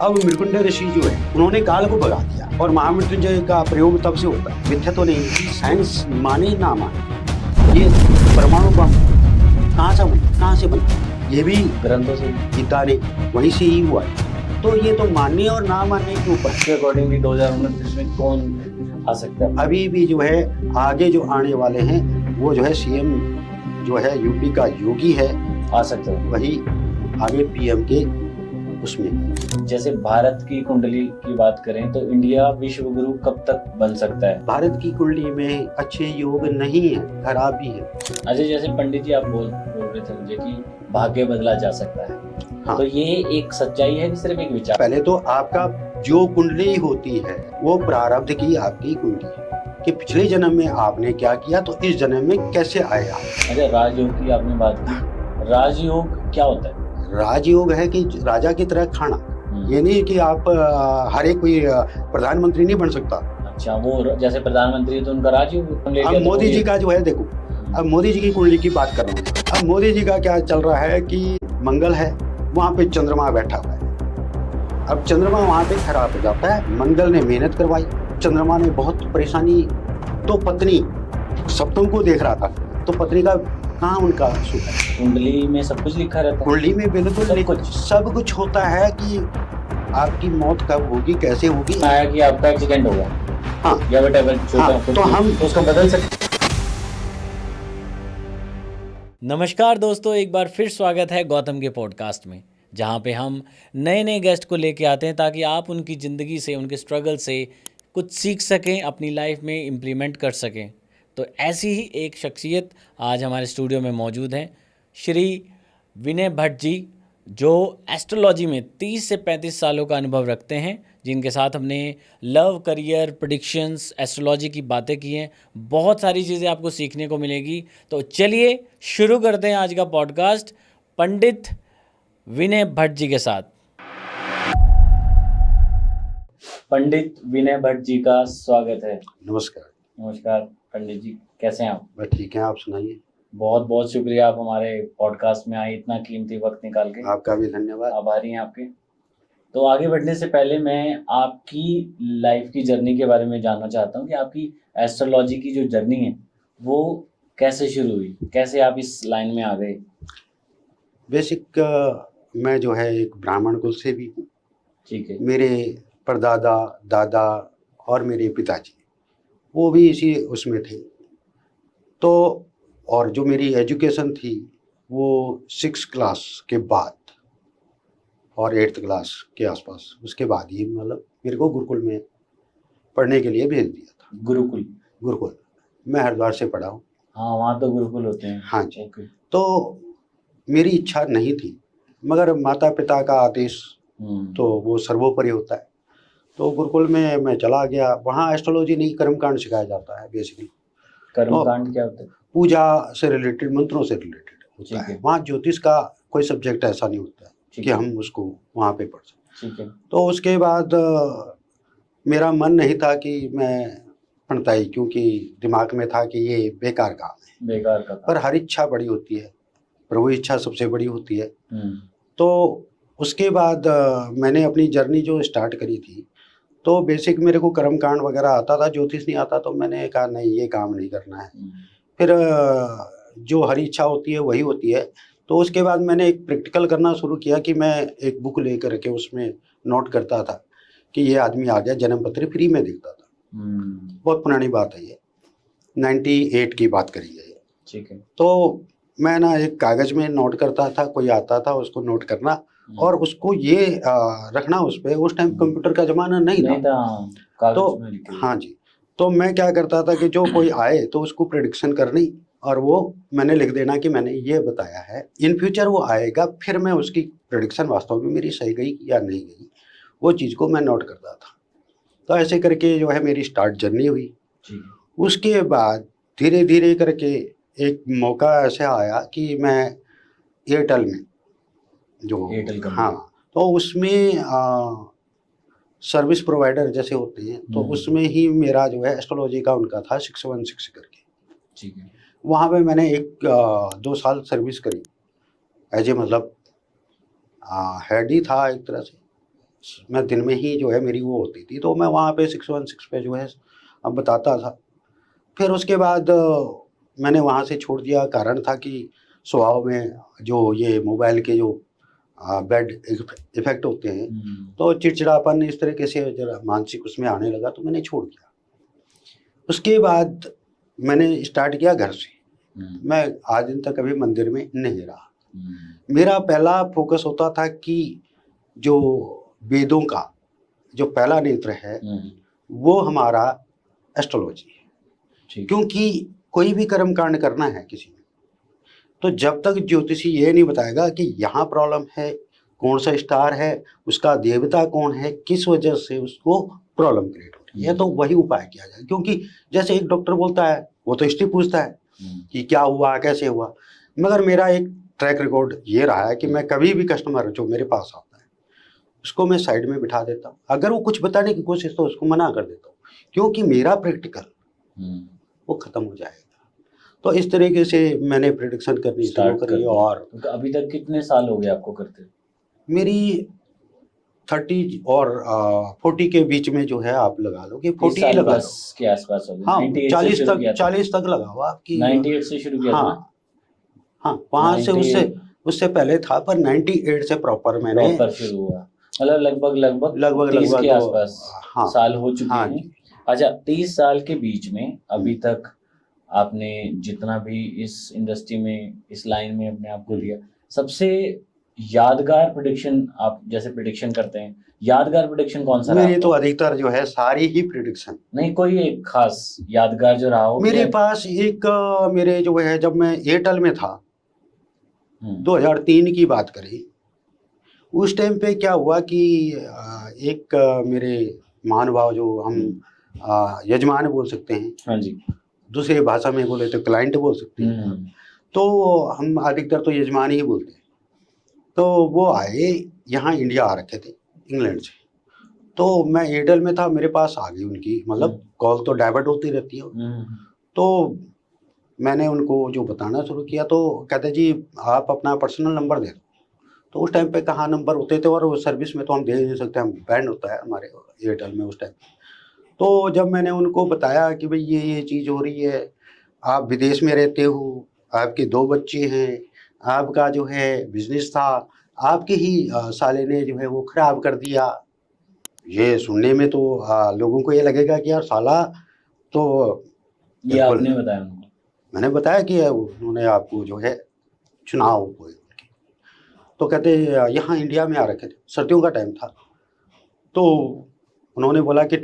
अब मृकुंड ऋषि जो है उन्होंने काल को भगा दिया और महामृत्युंजय का प्रयोग तब से होता है। मिथ्या तो नहीं, साइंस माने ना माने, ये परमाणु बम कहाँ से बना, ये भी ग्रंथों से, गीता ने वहीं से ही हुआ है। तो ये तो मानने और ना मानने के ऊपर के अकॉर्डिंगली 2029 में कौन आ सकता है? अभी भी जो है आगे जो आने वाले हैं वो जो है सीएम जो है यूपी का योगी है, आ सकता है वही आगे पीएम के उसमें। जैसे भारत की कुंडली की बात करें तो इंडिया विश्व गुरु कब तक बन सकता है? भारत की कुंडली में अच्छे योग नहीं है, खराब भी है। अजय, जैसे पंडित जी आप बोल रहे थे मुझे कि भाग्य बदला जा सकता है, हाँ। तो ये एक सच्चाई है कि सिर्फ एक विचार? पहले तो आपका जो कुंडली होती है वो प्रारब्ध की आपकी कुंडली है कि पिछले जन्म में आपने क्या किया तो इस जन्म में कैसे आया। अच्छा, राजयोग की आपने बात की, राजयोग क्या होता है? राजयोग है कि राजा की तरह खाना, ये नहीं कि आप हर एक कोई प्रधानमंत्री नहीं बन सकता। अच्छा, वो जैसे प्रधानमंत्री तो उनका राजयोग ले लिया। अब मोदी जी का जो है देखो, अब मोदी जी की कुंडली की बात कर रहा हूँ। अब मोदी जी का क्या चल रहा है कि मंगल है, वहाँ पे चंद्रमा बैठा हुआ है। अब चंद्रमा वहाँ पे खराब हो जाता है, मंगल ने मेहनत करवाई, चंद्रमा ने बहुत परेशानी, तो पत्नी सप्तम को देख रहा था, तो पत्नी का कहाँ उनका सुख है। कुंडली में सब कुछ लिखा रहता है? कुंडली में बिल्कुल सब कुछ होता है कि आपकी मौत कब होगी, कैसे होगी। आया कि आपका एक्सीडेंट होगा, हाँ, या व्हाटएवर, तो हम उसको बदल सकते। नमस्कार दोस्तों, एक बार फिर स्वागत है गौतम के पॉडकास्ट में, जहाँ पे हम नए नए गेस्ट को लेके आते हैं ताकि आप उनकी ज़िंदगी से, उनके स्ट्रगल से कुछ सीख सकें, अपनी लाइफ में इम्प्लीमेंट कर सकें। तो ऐसी ही एक शख्सियत आज हमारे स्टूडियो में मौजूद हैं, श्री विनय भट्ट जी, जो एस्ट्रोलॉजी में 30 से 35 सालों का अनुभव रखते हैं, जिनके साथ हमने लव, करियर, प्रेडिक्शंस, एस्ट्रोलॉजी की बातें की हैं। बहुत सारी चीज़ें आपको सीखने को मिलेगी। तो चलिए शुरू करते हैं आज का पॉडकास्ट पंडित विनय भट्ट जी के साथ। पंडित विनय भट्ट जी का स्वागत है। नमस्कार। नमस्कार पंडित जी, कैसे हैं आप? बस ठीक है, आप सुनाइए। बहुत बहुत शुक्रिया, आप हमारे पॉडकास्ट में आए, इतना कीमती वक्त निकाल के। आपका भी धन्यवाद। आभारी हैं आपके। तो आगे बढ़ने से पहले मैं आपकी लाइफ की जर्नी के बारे में जानना चाहता हूँ कि आपकी एस्ट्रोलॉजी की जो जर्नी है वो कैसे शुरू हुई, कैसे आप इस लाइन में आ गए? बेसिक मैं जो है एक ब्राह्मण कुल से भी हूँ। ठीक है। मेरे परदादा, दादा और मेरे पिताजी वो भी इसी उसमें थे। तो और जो मेरी एजुकेशन थी वो 6 क्लास के बाद और 8th क्लास के आसपास, उसके बाद ही मतलब मेरे को गुरुकुल में पढ़ने के लिए भेज दिया था। गुरुकुल मैं हरिद्वार से पढ़ा हूँ। हाँ, वहाँ तो गुरुकुल होते हैं। हाँ जी। तो मेरी इच्छा नहीं थी, मगर माता पिता का आदेश तो वो सर्वोपरि होता है। तो गुरुकुल में मैं चला गया। वहाँ एस्ट्रोलॉजी नहीं, कर्मकांड सिखाया जाता है बेसिकली। कर्मकांड क्या होता है? पूजा से रिलेटेड, मंत्रों से रिलेटेड होता है। वहाँ ज्योतिष का कोई सब्जेक्ट ऐसा नहीं होता है कि हम उसको वहाँ पे पढ़ सकें। ठीक है। तो उसके बाद मेरा मन नहीं था कि मैं पढ़ताई, क्योंकि दिमाग में था कि ये बेकार काम है, बेकार का। पर हर इच्छा बड़ी होती है, प्रभु इच्छा सबसे बड़ी होती है। तो उसके बाद मैंने अपनी जर्नी जो स्टार्ट करी थी, तो बेसिक मेरे को कर्मकांड वगैरह आता था, ज्योतिष नहीं आता। तो मैंने कहा नहीं, ये काम नहीं करना है। फिर जो हरी इच्छा होती है वही होती है। तो उसके बाद मैंने एक प्रैक्टिकल करना शुरू किया कि मैं एक बुक लेकर के उसमें नोट करता था कि ये आदमी आ गया, जन्म पत्र फ्री में देखता था। बहुत पुरानी बात है ये, 98 की बात करी है। ठीक है। तो मैं ना एक कागज में नोट करता था, कोई आता था उसको नोट करना और उसको ये रखना उस पर। उस टाइम कंप्यूटर का जमाना नहीं था। तो हाँ जी, तो मैं क्या करता था कि जो कोई आए तो उसको प्रेडिक्शन करनी और वो मैंने लिख देना कि मैंने ये बताया है, इन फ्यूचर वो आएगा। फिर मैं उसकी प्रेडिक्शन वास्तव में मेरी सही गई या नहीं गई, वो चीज़ को मैं नोट करता था। तो ऐसे करके जो है मेरी स्टार्ट जर्नी हुई। उसके बाद धीरे धीरे करके एक मौका ऐसे आया कि मैं एयरटेल में जो हाँ, तो उसमें सर्विस प्रोवाइडर जैसे होते हैं, तो उसमें ही मेरा जो है एस्ट्रोलॉजी का उनका था 616 करके। ठीक है। वहाँ पे मैंने 2 साल सर्विस करी एज ए, मतलब हेड ही था एक तरह से। मैं दिन में ही जो है मेरी वो होती थी, तो मैं वहाँ पे 616 पे जो है अब बताता था। फिर उसके बाद मैंने वहाँ से छोड़ दिया। कारण था कि स्वभाव में जो ये मोबाइल के जो बैड इफेक्ट होते हैं, तो चिड़चिड़ापन इस तरीके से जरा मानसिक उसमें आने लगा, तो मैंने छोड़ दिया। उसके बाद मैंने स्टार्ट किया घर से। मैं आज दिन तक कभी मंदिर में नहीं रहा। मेरा पहला फोकस होता था कि जो वेदों का जो पहला नेत्र है वो हमारा एस्ट्रोलॉजी है। क्योंकि कोई भी कर्म कांड करना है किसी ने, तो जब तक ज्योतिषी ये नहीं बताएगा कि यहाँ प्रॉब्लम है, कौन सा स्टार है, उसका देवता कौन है, किस वजह से उसको प्रॉब्लम क्रिएट हो रही है, तो वही उपाय किया जाए। क्योंकि जैसे एक डॉक्टर बोलता है वो तो हिस्ट्री पूछता है कि क्या हुआ, कैसे हुआ, मगर मेरा एक ट्रैक रिकॉर्ड ये रहा है कि मैं कभी भी कस्टमर जो मेरे पास आता है उसको मैं साइड में बिठा देता हूँ। अगर वो कुछ बताने की कोशिश तो उसको मना कर देता हूँ, क्योंकि मेरा प्रैक्टिकल वो खत्म हो जाएगा। तो इस तरीके से मैंने प्रेडिक्शन करनी शुरू करी। और तो अभी तक कितने साल हो गए आपको करते? मेरी 30 और 40 के बीच में जो है, आप लगा लो कि 40 साल लगा लो के आसपास हो गए। हाँ, 40 तक लगा हुआ आपकी। 98 से शुरू किया था। हाँ, वहाँ से उससे पहले था, पर 98 से प्रॉपर शुरू हुआ। मतलब लगभग 30 के आसपास साल हो चुके हैं। अच्छा, 30 साल के बीच में अभी तक आपने जितना भी इस इंडस्ट्री में, इस लाइन में अपने आप को दिया, सबसे यादगार प्रेडिक्शन, आप जैसे प्रेडिक्शन करते हैं, यादगार प्रेडिक्शन कौन सा रहा? मेरी तो अधिकतर जो है सारी ही प्रेडिक्शन। नहीं, कोई एक खास यादगार जो रहा हो? मेरे पास एक मेरे जो है, जब मैं एयरटेल में था 2003 की बात करें, उस टाइम पे क्या हुआ कि एक मेरे महानुभाव जो हम यजमान बोल सकते हैं, हाँ जी, दूसरी भाषा में बोले तो क्लाइंट बोल सकते हैं, तो हम अधिकतर तो यजमान ही बोलते हैं। तो वो आए यहाँ, इंडिया आ रखे थे इंग्लैंड से, तो मैं एयरटेल में था, मेरे पास आ गई उनकी, मतलब कॉल तो डाइवर्ट होती रहती है। तो मैंने उनको जो बताना शुरू किया, तो कहते जी आप अपना पर्सनल नंबर दे दो। तो उस टाइम पे कहाँ नंबर होते थे, और सर्विस में तो हम दे नहीं सकते, हम बैंड होता है हमारे एयरटेल में उस टाइम। तो जब मैंने उनको बताया कि भाई ये चीज़ हो रही है, आप विदेश में रहते हो, आपके 2 बच्चे हैं, आपका जो है बिजनेस था, आपके ही साले ने जो है वो खराब कर दिया। ये सुनने में तो लोगों को ये लगेगा कि यार साला, तो ये आपने बताया उनको? मैंने बताया कि उन्होंने आपको जो है चुनाव हुए उनके, तो कहते यहाँ इंडिया में आ रखे थे, सर्दियों का टाइम था। तो उन्होंने बोला कि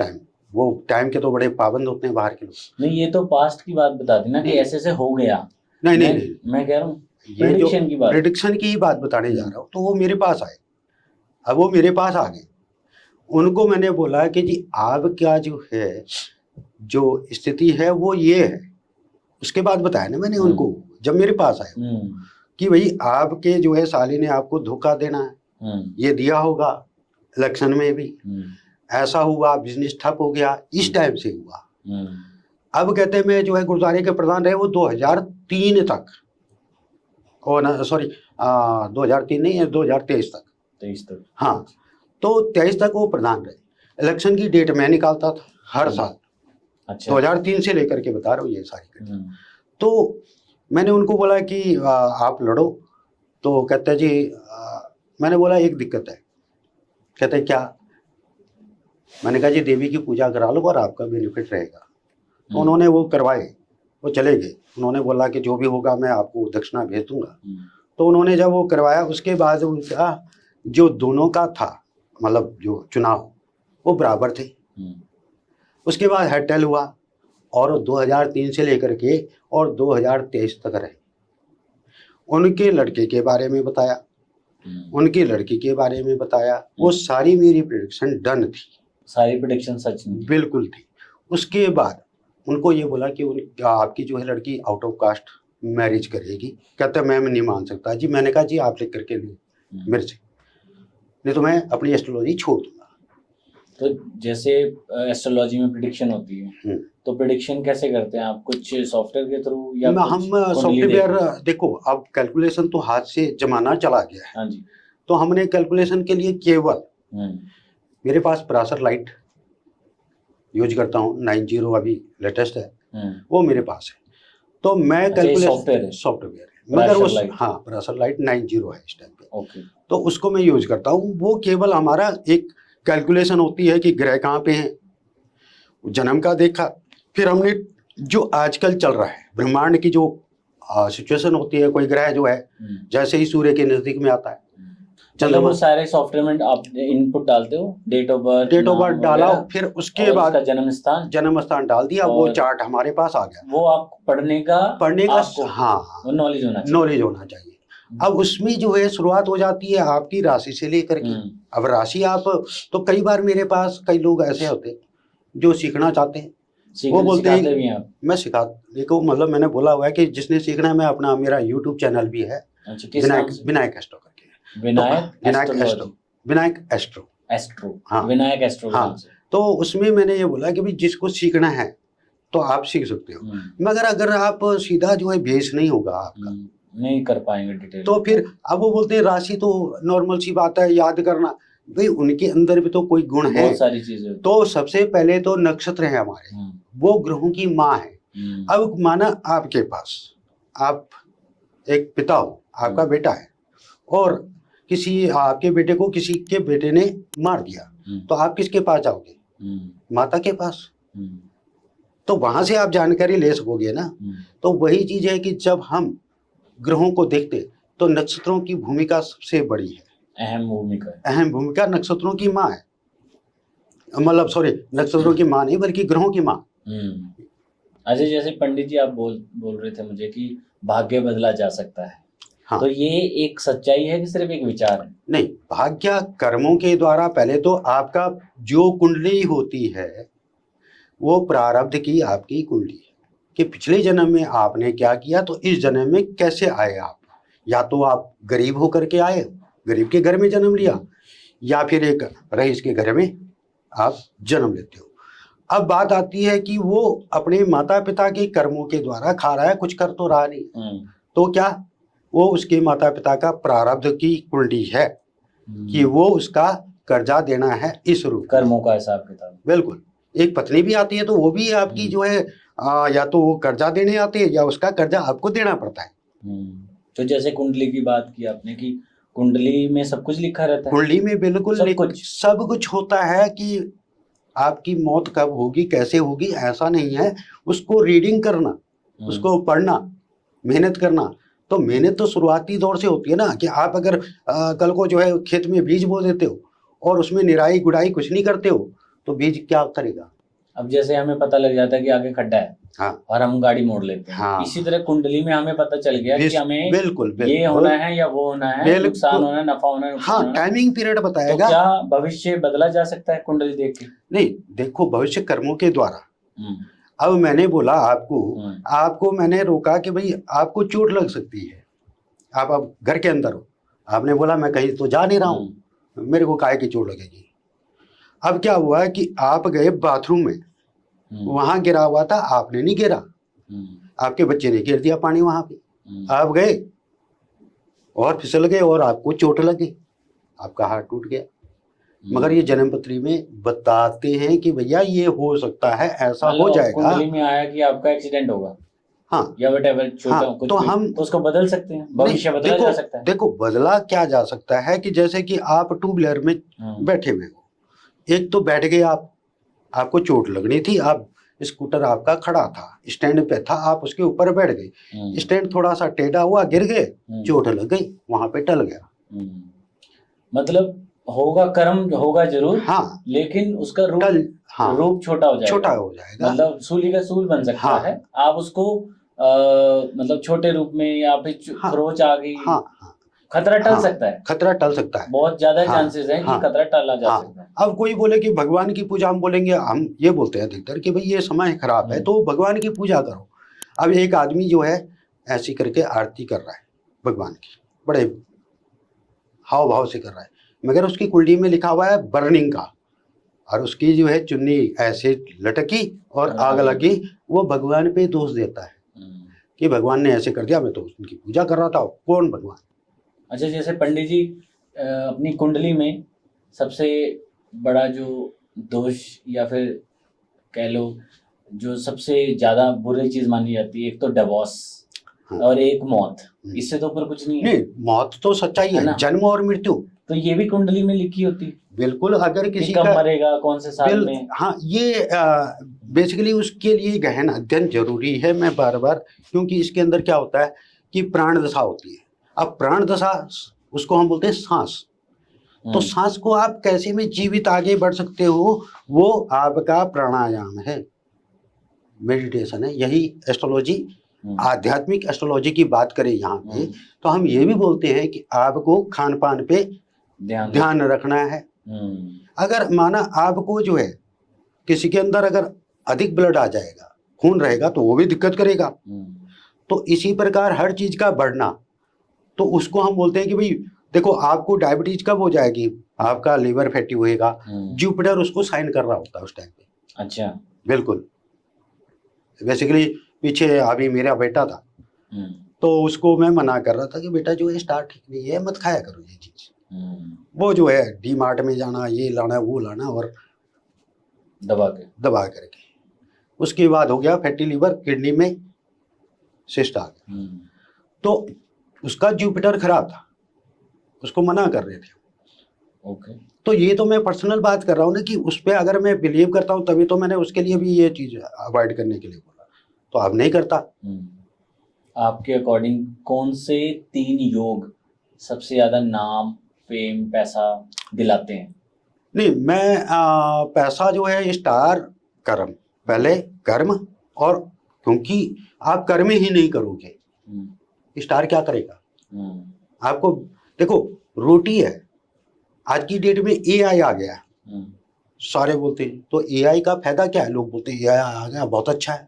वो टाइम के तो बड़े पाबंद होते हैं बाहर के लोग। नहीं, ये तो पास्ट की बात बता दी ना कि ऐसे से हो गया। नहीं, मैं कह रहा हूँ प्रेडिक्शन की ही बात बताने जा रहा हूँ। तो वो मेरे पास आए, अब वो मेरे पास आ गए। उनको मैंने बोला कि जी आपका जो है जो स्थिति है वो ये है। उसके बाद बताया ना मैंने उनको, जब मेरे पास आए कि भाई आपके जो है साली ने आपको धोखा देना है, ये दिया होगा, इलेक्शन में भी ऐसा हुआ, बिजनेस ठप हो गया, इस टाइम से हुआ। अब कहते मैं जो है गुरुद्वारे के प्रधान रहे वो 2003 तक, और ना सॉरी 2003 नहीं, 2023 तक। 23 तक, हाँ, तो 23 तक वो प्रधान रहे। इलेक्शन की डेट मैं निकालता था हर साल। अच्छा। 2003 से लेकर के बता रहा हूँ ये सारी घटना। तो मैंने उनको बोला कि आप लड़ो। तो कहते जी मैंने बोला एक दिक्कत है। कहते क्या? मैंने कहा जी देवी की पूजा करा लो और आपका बेनिफिट रहेगा। तो उन्होंने वो करवाए, वो चले गए। उन्होंने बोला कि जो भी होगा मैं आपको दक्षिणा भेज दूंगा। तो उन्होंने जब वो करवाया, उसके बाद उनका जो दोनों का था, मतलब जो चुनाव, वो बराबर थे। उसके बाद हेडटेल हुआ और 2003 से लेकर के और 2023 तक रहे। उनके लड़के के बारे में बताया, उनकी लड़की के बारे में बताया। वो सारी मेरी प्रेडिक्शन डन थी, सारी प्रेडिक्शन सच नहीं बिल्कुल थी। उसके बाद उनको ये बोला कि आपकी जो है लड़की आउट ऑफ कास्ट मैरिज करेगी। कहते मैं नहीं मान सकता जी। मैंने कहा जी आप लिख करके नहीं मेरे से, नहीं तो मैं अपनी एस्ट्रोलॉजी छोड़ दूंगा। तो जैसे एस्ट्रोलॉजी में प्रेडिक्शन होती है, तो प्रेडिक्शन कैसे करते हैं आप? कुछ सॉफ्टवेयर के थ्रू या हम सॉफ्टवेयर, देखो अब कैलकुलेशन तो हाथ से जमाना चला गया है। हाँ जी। तो हमने कैलकुलेशन के लिए केवल मेरे पास पराशर लाइट यूज करता हूँ, 90 अभी लेटेस्ट है, वो मेरे पास है। तो मैं कैलकुलेशन सॉफ्टवेयर है, मगर उस हाँ पराशर लाइट 90 है इस टाइम पे। ओके। तो उसको मैं यूज करता हूँ। वो केवल हमारा एक कैलकुलेशन होती है कि ग्रह कहाँ पे हैं, जन्म का देखा, फिर हमने जो आजकल चल रहा है ब्रह्मांड की जो सिचुएशन होती है, कोई ग्रह जो है जैसे ही सूर्य के नजदीक में आता है, चलो वो सारे सॉफ्टवेयर में आप इनपुट डालते हो, डेट ऑफ बर्थ डाला, फिर उसके बाद जन्म स्थान डाल दिया, वो चार्ट हमारे पास आ गया। वो आप पढ़ने का हाँ नॉलेज होना चाहिए। अब उसमें जो है शुरुआत हो जाती है आपकी राशि से लेकर के। अब राशि आप, तो कई बार मेरे पास कई लोग ऐसे होते जो सीखना चाहते हैं, वो बोलते हैं मैं सिखा, देखो मतलब मैंने बोला हुआ है कि जिसने सीखना है, मैं अपना मेरा यूट्यूब चैनल भी है, विनायक एस्ट्रो करके, विनायक एस्ट्रो, हाँ। तो उसमें मैंने ये बोला कि भाई जिसको सीखना है तो आप सीख सकते हो, मगर अगर आप सीधा जो है बेस नहीं होगा आपका, नहीं कर पाएंगे डिटेल, तो फिर अब वो बोलते हैं राशि तो नॉर्मल सी बात है याद करना, भाई उनके अंदर भी तो कोई गुण है, बहुत सारी चीजें। तो सबसे पहले तो नक्षत्र है हमारे, वो ग्रहों की माँ है। अब माना आपके पास, आप एक पिता हो, आपका बेटा है, और किसी आपके बेटे को किसी के बेटे ने मार दिया, तो आप किसके पास जाओगे? माता के पास। तो वहां से आप जानकारी ले सकोगे ना। तो वही चीज है कि जब हम ग्रहों को देखते तो नक्षत्रों की भूमिका सबसे बड़ी है, अहम भूमिका नक्षत्रों की माँ है, मतलब सॉरी नक्षत्रों की माँ नहीं बल्कि ग्रहों की माँ। अच्छा, जैसे पंडित जी आप बोल रहे थे मुझे कि भाग्य बदला जा सकता है, हाँ। तो ये एक सच्चाई है कि सिर्फ एक विचार है? नहीं, भाग्य कर्मों के द्वारा, पहले तो आपका जो कुंडली होती है वो प्रारब्ध की आपकी कुंडली है कि पिछले जन्म में आपने क्या किया, तो इस जन्म में कैसे आए आप। या तो आप गरीब होकर के आए, गरीब के घर में जन्म लिया, या फिर एक रईस के घर में आप जन्म लेते हो। अब बात आती है कि वो अपने माता पिता के कर्मों के द्वारा खा रहा है, कुछ कर तो रहा नहीं, तो क्या वो उसके माता पिता का प्रारब्ध की कुंडली है कि वो उसका कर्जा देना है इस रूप, कर्मों का हिसाब किताब। बिल्कुल। एक पत्नी भी आती है तो वो भी आपकी जो है या तो वो कर्जा देने आते हैं या उसका कर्जा आपको देना पड़ता है। तो जैसे कुंडली की बात की आपने कि कुंडली में सब कुछ लिखा रहता है, कुंडली में बिल्कुल सब कुछ होता है कि आपकी मौत कब होगी, कैसे होगी, ऐसा नहीं है। उसको रीडिंग करना, उसको पढ़ना, मेहनत करना। तो मेहनत तो शुरुआती दौर से होती है ना, कि आप अगर कल को जो है खेत में बीज बो देते हो और उसमें निराई गुड़ाई कुछ नहीं करते हो तो बीज क्या करेगा। अब जैसे हमें पता लग जाता है कि आगे खड्डा है, हाँ, और हम गाड़ी मोड़ लेते हैं, हाँ। इसी तरह कुंडली में हमें पता चल गया कि हमें बिल्कुल ये होना है या वो होना है, नुकसान होना है, नफा होना है, हाँ, टाइमिंग पीरियड बताएगा। तो क्या भविष्य बदला जा सकता है कुंडली देख के? नहीं, देखो भविष्य कर्मों के द्वारा। अब मैंने बोला आपको मैंने रोका कि भाई आपको चोट लग सकती है, आप अब घर के अंदर हो, आपने बोला मैं कहीं तो जा नहीं रहा हूँ, मेरे को काहे की चोट लगेगी। अब क्या हुआ कि आप गए बाथरूम में, वहां गिरा हुआ था, आपने नहीं गिरा, आपके बच्चे ने गिर दिया पानी वहां पे, आप गए और फिसल गए और आपको चोट लग गई, आपका हाथ टूट गया। मगर ये जन्मपत्री में बताते हैं कि भैया ये हो सकता है, ऐसा हो जाएगा। कुंडली में आया कि आपका एक्सीडेंट होगा, हाँ, या व्हाटएवर, हाँ, तो हम तो उसको बदल सकते हैं, भविष्य बदला जा सकता है। देखो बदला क्या जा सकता है कि जैसे कि आप टू व्हीलर में बैठे हुए हो, एक तो बैठ गए आप, आपको चोट लगनी थी, आप स्कूटर आपका खड़ा था, स्टैंड पे था, आप उसके ऊपर बैठ गए, स्टैंड थोड़ा सा टेढ़ा हुआ, गिर गए, चोट लग गई, वहां पे टल गया। मतलब होगा, कर्म होगा जरूर, हाँ, लेकिन उसका रूप, हाँ, रूप छोटा हो जाएगा, मतलब सूली का सूल बन सकता, हाँ, है। आप उसको मतलब छोटे रूप में, या फिर खरोच आ गई, हाँ, खतरा टल सकता है, खतरा टल सकता है, बहुत ज्यादा चांसेस है कि खतरा टला जा सकता है। अब कोई बोले कि भगवान की पूजा, हम बोलेंगे, हम ये बोलते हैं अधिकतर कि भाई ये समय खराब है तो भगवान की पूजा करो। अब एक आदमी जो है ऐसी करके आरती कर रहा है भगवान की, बड़े हाव भाव से कर रहा है, मगर उसकी कुंडली में लिखा हुआ है बर्निंग का, और उसकी जो है चुन्नी ऐसे लटकी और आग लगी, वो भगवान पे दोष देता है कि भगवान ने ऐसे कर दिया, मैं तो उनकी पूजा कर रहा था। कौन भगवान? अच्छा, जैसे पंडित जी अपनी कुंडली में सबसे बड़ा जो दोष या फिर कह लो जो सबसे ज्यादा बुरी चीज मानी जाती है, एक तो डिवोर्स हाँ। और एक मौत, इससे तो ऊपर कुछ नहीं है। नहीं, मौत तो सच्चाई है है, ना? जन्म और मृत्यु। तो ये भी कुंडली में लिखी होती बिल्कुल, अगर कि किसी कब का मरेगा, कौन से साल में। हाँ, ये बेसिकली उसके लिए गहन अध्ययन जरूरी है। मैं बार बार, क्योंकि इसके अंदर क्या होता है कि प्राण दशा होती है। अब प्राण दशा, उसको हम बोलते हैं सांस। तो सांस को आप कैसे में जीवित आगे बढ़ सकते हो, वो आपका प्राणायाम है, मेडिटेशन है। यही एस्ट्रोलॉजी, आध्यात्मिक एस्ट्रोलॉजी की बात करें यहाँ पे, तो हम ये भी बोलते हैं कि आपको खान पान पे ध्यान रखना है। अगर माना आपको जो है किसी के अंदर अगर अधिक ब्लड आ जाएगा, खून रहेगा, तो वो भी दिक्कत करेगा। तो इसी प्रकार हर चीज का बढ़ना, तो उसको हम बोलते हैं कि भाई देखो, आपको डायबिटीज कब हो जाएगी, आपका लीवर फैटी होएगा, जुपिटर उसको साइन कर रहा होता है उस टाइम पे। अच्छा, बिल्कुल। बेसिकली पीछे अभी मेरा बेटा था, तो उसको मैं मना कर रहा था कि बेटा जो है स्टार ठीक नहीं है, मत खाया करो ये चीज। वो जो है डी मार्ट में जाना, ये लाना वो लाना, और दबा करके उसके बाद हो गया फैटी लीवर, किडनी में सिस्ट आ गया। तो उसका जुपिटर खराब था, उसको मना कर रहे थे। ओके। तो ये तो मैं पर्सनल बात कर रहा हूँ ना, कि उस पर अगर मैं बिलीव करता हूँ तभी तो मैंने उसके लिए भी ये चीज अवॉइड करने के लिए बोला, तो अब नहीं करता। आपके अकॉर्डिंग कौन से 3 योग सबसे ज्यादा नाम, फेम, पैसा दिलाते हैं? नहीं, मैं पैसा जो है स्टार कर्म, पहले कर्म, और क्योंकि आप कर्म ही नहीं करोगे, स्टार क्या करेगा आपको? देखो, रोटी है, आज की डेट में एआई आ गया, सारे बोलते हैं, तो एआई का फायदा क्या है? लोग बोलते हैं एआई आ गया बहुत अच्छा है,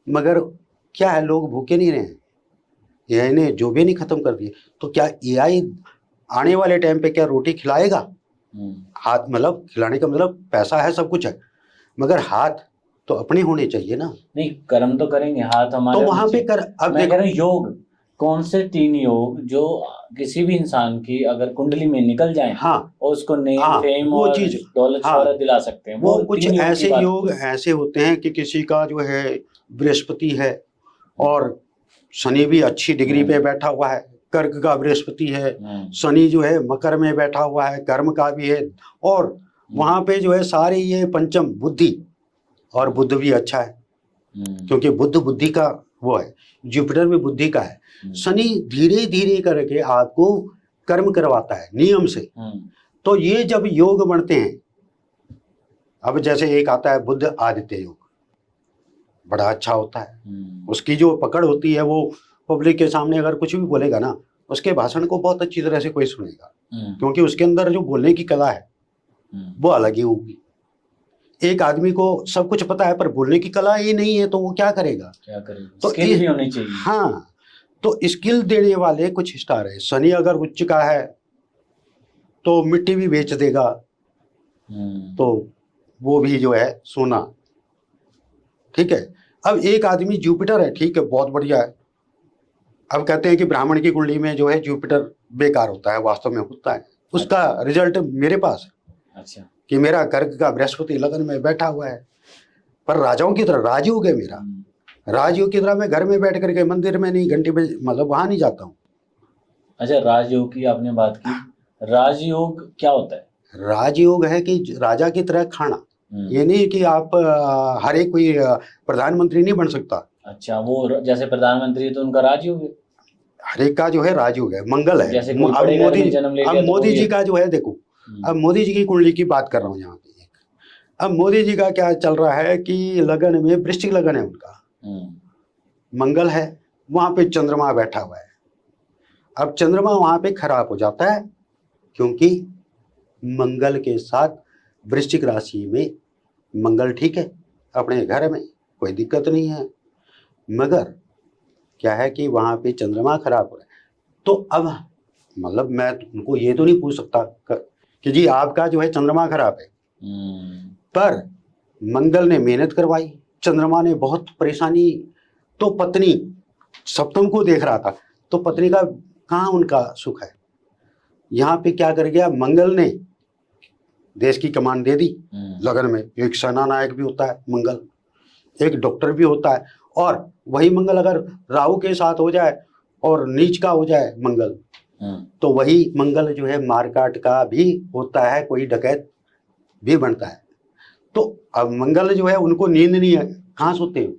मगर क्या है, लोग भूखे नहीं रहे, एआई ने जो भी नहीं खत्म कर दिए। तो क्या एआई आने वाले टाइम पे क्या रोटी खिलाएगा? हाथ, मतलब खिलाने का मतलब पैसा है, सब कुछ है, मगर हाथ तो अपने होने चाहिए ना। नहीं, कर्म तो करेंगे, हाथ हमारे। तो वहां पे कर, अब मैं कह रहा हूँ योग, कौन से 3 योग जो किसी भी इंसान की अगर कुंडली में निकल जाए, हाँ, और उसको नेम, हाँ, फेम वो और चीज, दौलत, हाँ, शोहरत दिला सकते हैं? वो कुछ 3 ऐसे योग ऐसे होते हैं कि किसी का जो है बृहस्पति है, और शनि भी अच्छी डिग्री पे बैठा हुआ है, कर्क का बृहस्पति है, शनि जो है मकर में बैठा हुआ है, कर्म का भी है, और वहां पे जो है सारे ये पंचम बुद्धि, और बुद्ध भी अच्छा है, क्योंकि बुद्ध बुद्धि का वो है, जुपिटर भी बुद्धि का है। शनि धीरे धीरे करके आपको कर्म करवाता है नियम से। तो ये जब योग बनते हैं, अब जैसे एक आता है बुद्ध आदित्य योग, बड़ा अच्छा होता है, उसकी जो पकड़ होती है, वो पब्लिक के सामने अगर कुछ भी बोलेगा ना, उसके भाषण को बहुत अच्छी तरह से कोई सुनेगा, क्योंकि उसके अंदर जो बोलने की कला है वो अलग ही होगी। एक आदमी को सब कुछ पता है पर बोलने की कला ही नहीं है, तो वो क्या करेगा? तो स्किल भी होनी चाहिए। हाँ, तो स्किल देने वाले कुछ स्टार है। शनि अगर उच्च का है तो मिट्टी भी बेच देगा, तो वो भी जो है सोना, ठीक है। अब एक आदमी जुपिटर है, ठीक है, बहुत बढ़िया है। अब कहते हैं कि ब्राह्मण की कुंडली में जो है जुपिटर बेकार होता है, वास्तव में होता है। उसका रिजल्ट मेरे पास है। अच्छा। कि मेरा कर्क का बृहस्पति लगन में बैठा हुआ है, पर राजाओं की तरह राजयोग है मेरा, राजयोग की तरह मैं घर में बैठ करके मंदिर में नहीं, घंटी में, मतलब वहां नहीं जाता हूँ। अच्छा, राजयोग की आपने बात की, राजयोग क्या होता है? राजयोग है कि राजा की तरह खाना, ये नहीं कि आप हर एक कोई प्रधानमंत्री नहीं बन सकता। अच्छा, वो जैसे प्रधानमंत्री है तो उनका राजयोग है, हर एक का जो है राजयोग है, मंगल है। जैसे अब मोदी जी का जो है, देखो, अब मोदी जी की कुंडली की बात कर रहा हूँ यहाँ पे। अब मोदी जी का क्या चल रहा है कि लगन में वृश्चिक लगन है उनका, मंगल है, वहां पे चंद्रमा बैठा हुआ है। अब चंद्रमा वहां पे खराब हो जाता है, क्योंकि मंगल के साथ वृश्चिक राशि में मंगल ठीक है, अपने घर में कोई दिक्कत नहीं है, मगर क्या है कि वहां पे चंद्रमा खराब हो रहा है। तो अब मतलब मैं उनको ये तो नहीं पूछ सकता कि जी आपका जो है चंद्रमा खराब है, पर मंगल ने मेहनत करवाई, चंद्रमा ने बहुत परेशानी, तो पत्नी सप्तम को देख रहा था, तो पत्नी का कहाँ उनका सुख है। यहाँ पे क्या कर गया, मंगल ने देश की कमान दे दी लगन में। एक सेना नायक भी होता है मंगल, एक डॉक्टर भी होता है। और वही मंगल अगर राहु के साथ हो जाए और नीच का हो जाए मंगल, तो वही मंगल जो है मारकाट का भी होता है, कोई डकैत भी बनता है। तो अब मंगल जो है उनको नींद नहीं है, कहाँ सोते हो।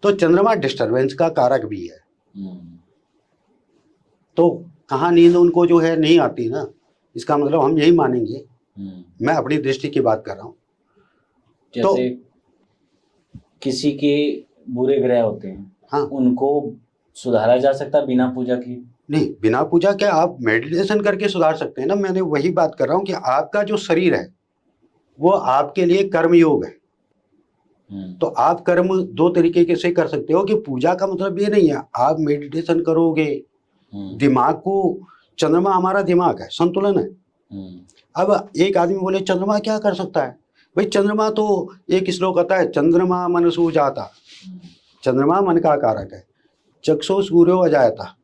तो चंद्रमा डिस्टरबेंस का कारक भी है, तो कहाँ नींद उनको जो है नहीं आती ना, इसका मतलब हम यही मानेंगे। मैं अपनी दृष्टि की बात कर रहा हूँ। जैसे किसी के बुरे ग्रह होते हैं, हाँ, उनको सुधारा जा सकता बिना पूजा की? नहीं, बिना पूजा के आप मेडिटेशन करके सुधार सकते हैं ना। मैंने वही बात कर रहा हूँ कि आपका जो शरीर है वो आपके लिए कर्म योग है। तो आप कर्म दो तरीके के से कर सकते हो कि पूजा का मतलब ये नहीं है आप मेडिटेशन करोगे, दिमाग को, चंद्रमा हमारा दिमाग है, संतुलन है। अब एक आदमी बोले चंद्रमा क्या कर सकता है, भाई चंद्रमा तो एक श्लोक आता है, चंद्रमा मनसु जाता, चंद्रमा मन का कारक है। चक्षु सूर्यो अजायता,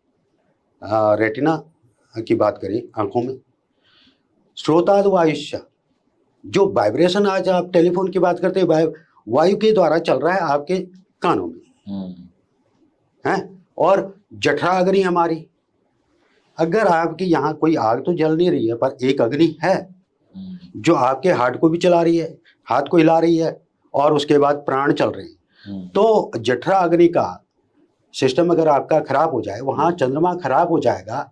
रेटिना की बात करें आंखों में, श्रोताद वायुष्य, जो वाइब्रेशन आज आप टेलीफोन की बात करते हैं वायु के द्वारा चल रहा है आपके कानों में है। और जठरा अग्नि हमारी, अगर आपकी यहाँ कोई आग तो जल नहीं रही है पर एक अग्नि है जो आपके हार्ट को भी चला रही है, हाथ को हिला रही है और उसके बाद प्राण चल रहे हैं। तो जठरा अग्नि का सिस्टम अगर आपका खराब हो जाए, वहाँ चंद्रमा खराब हो जाएगा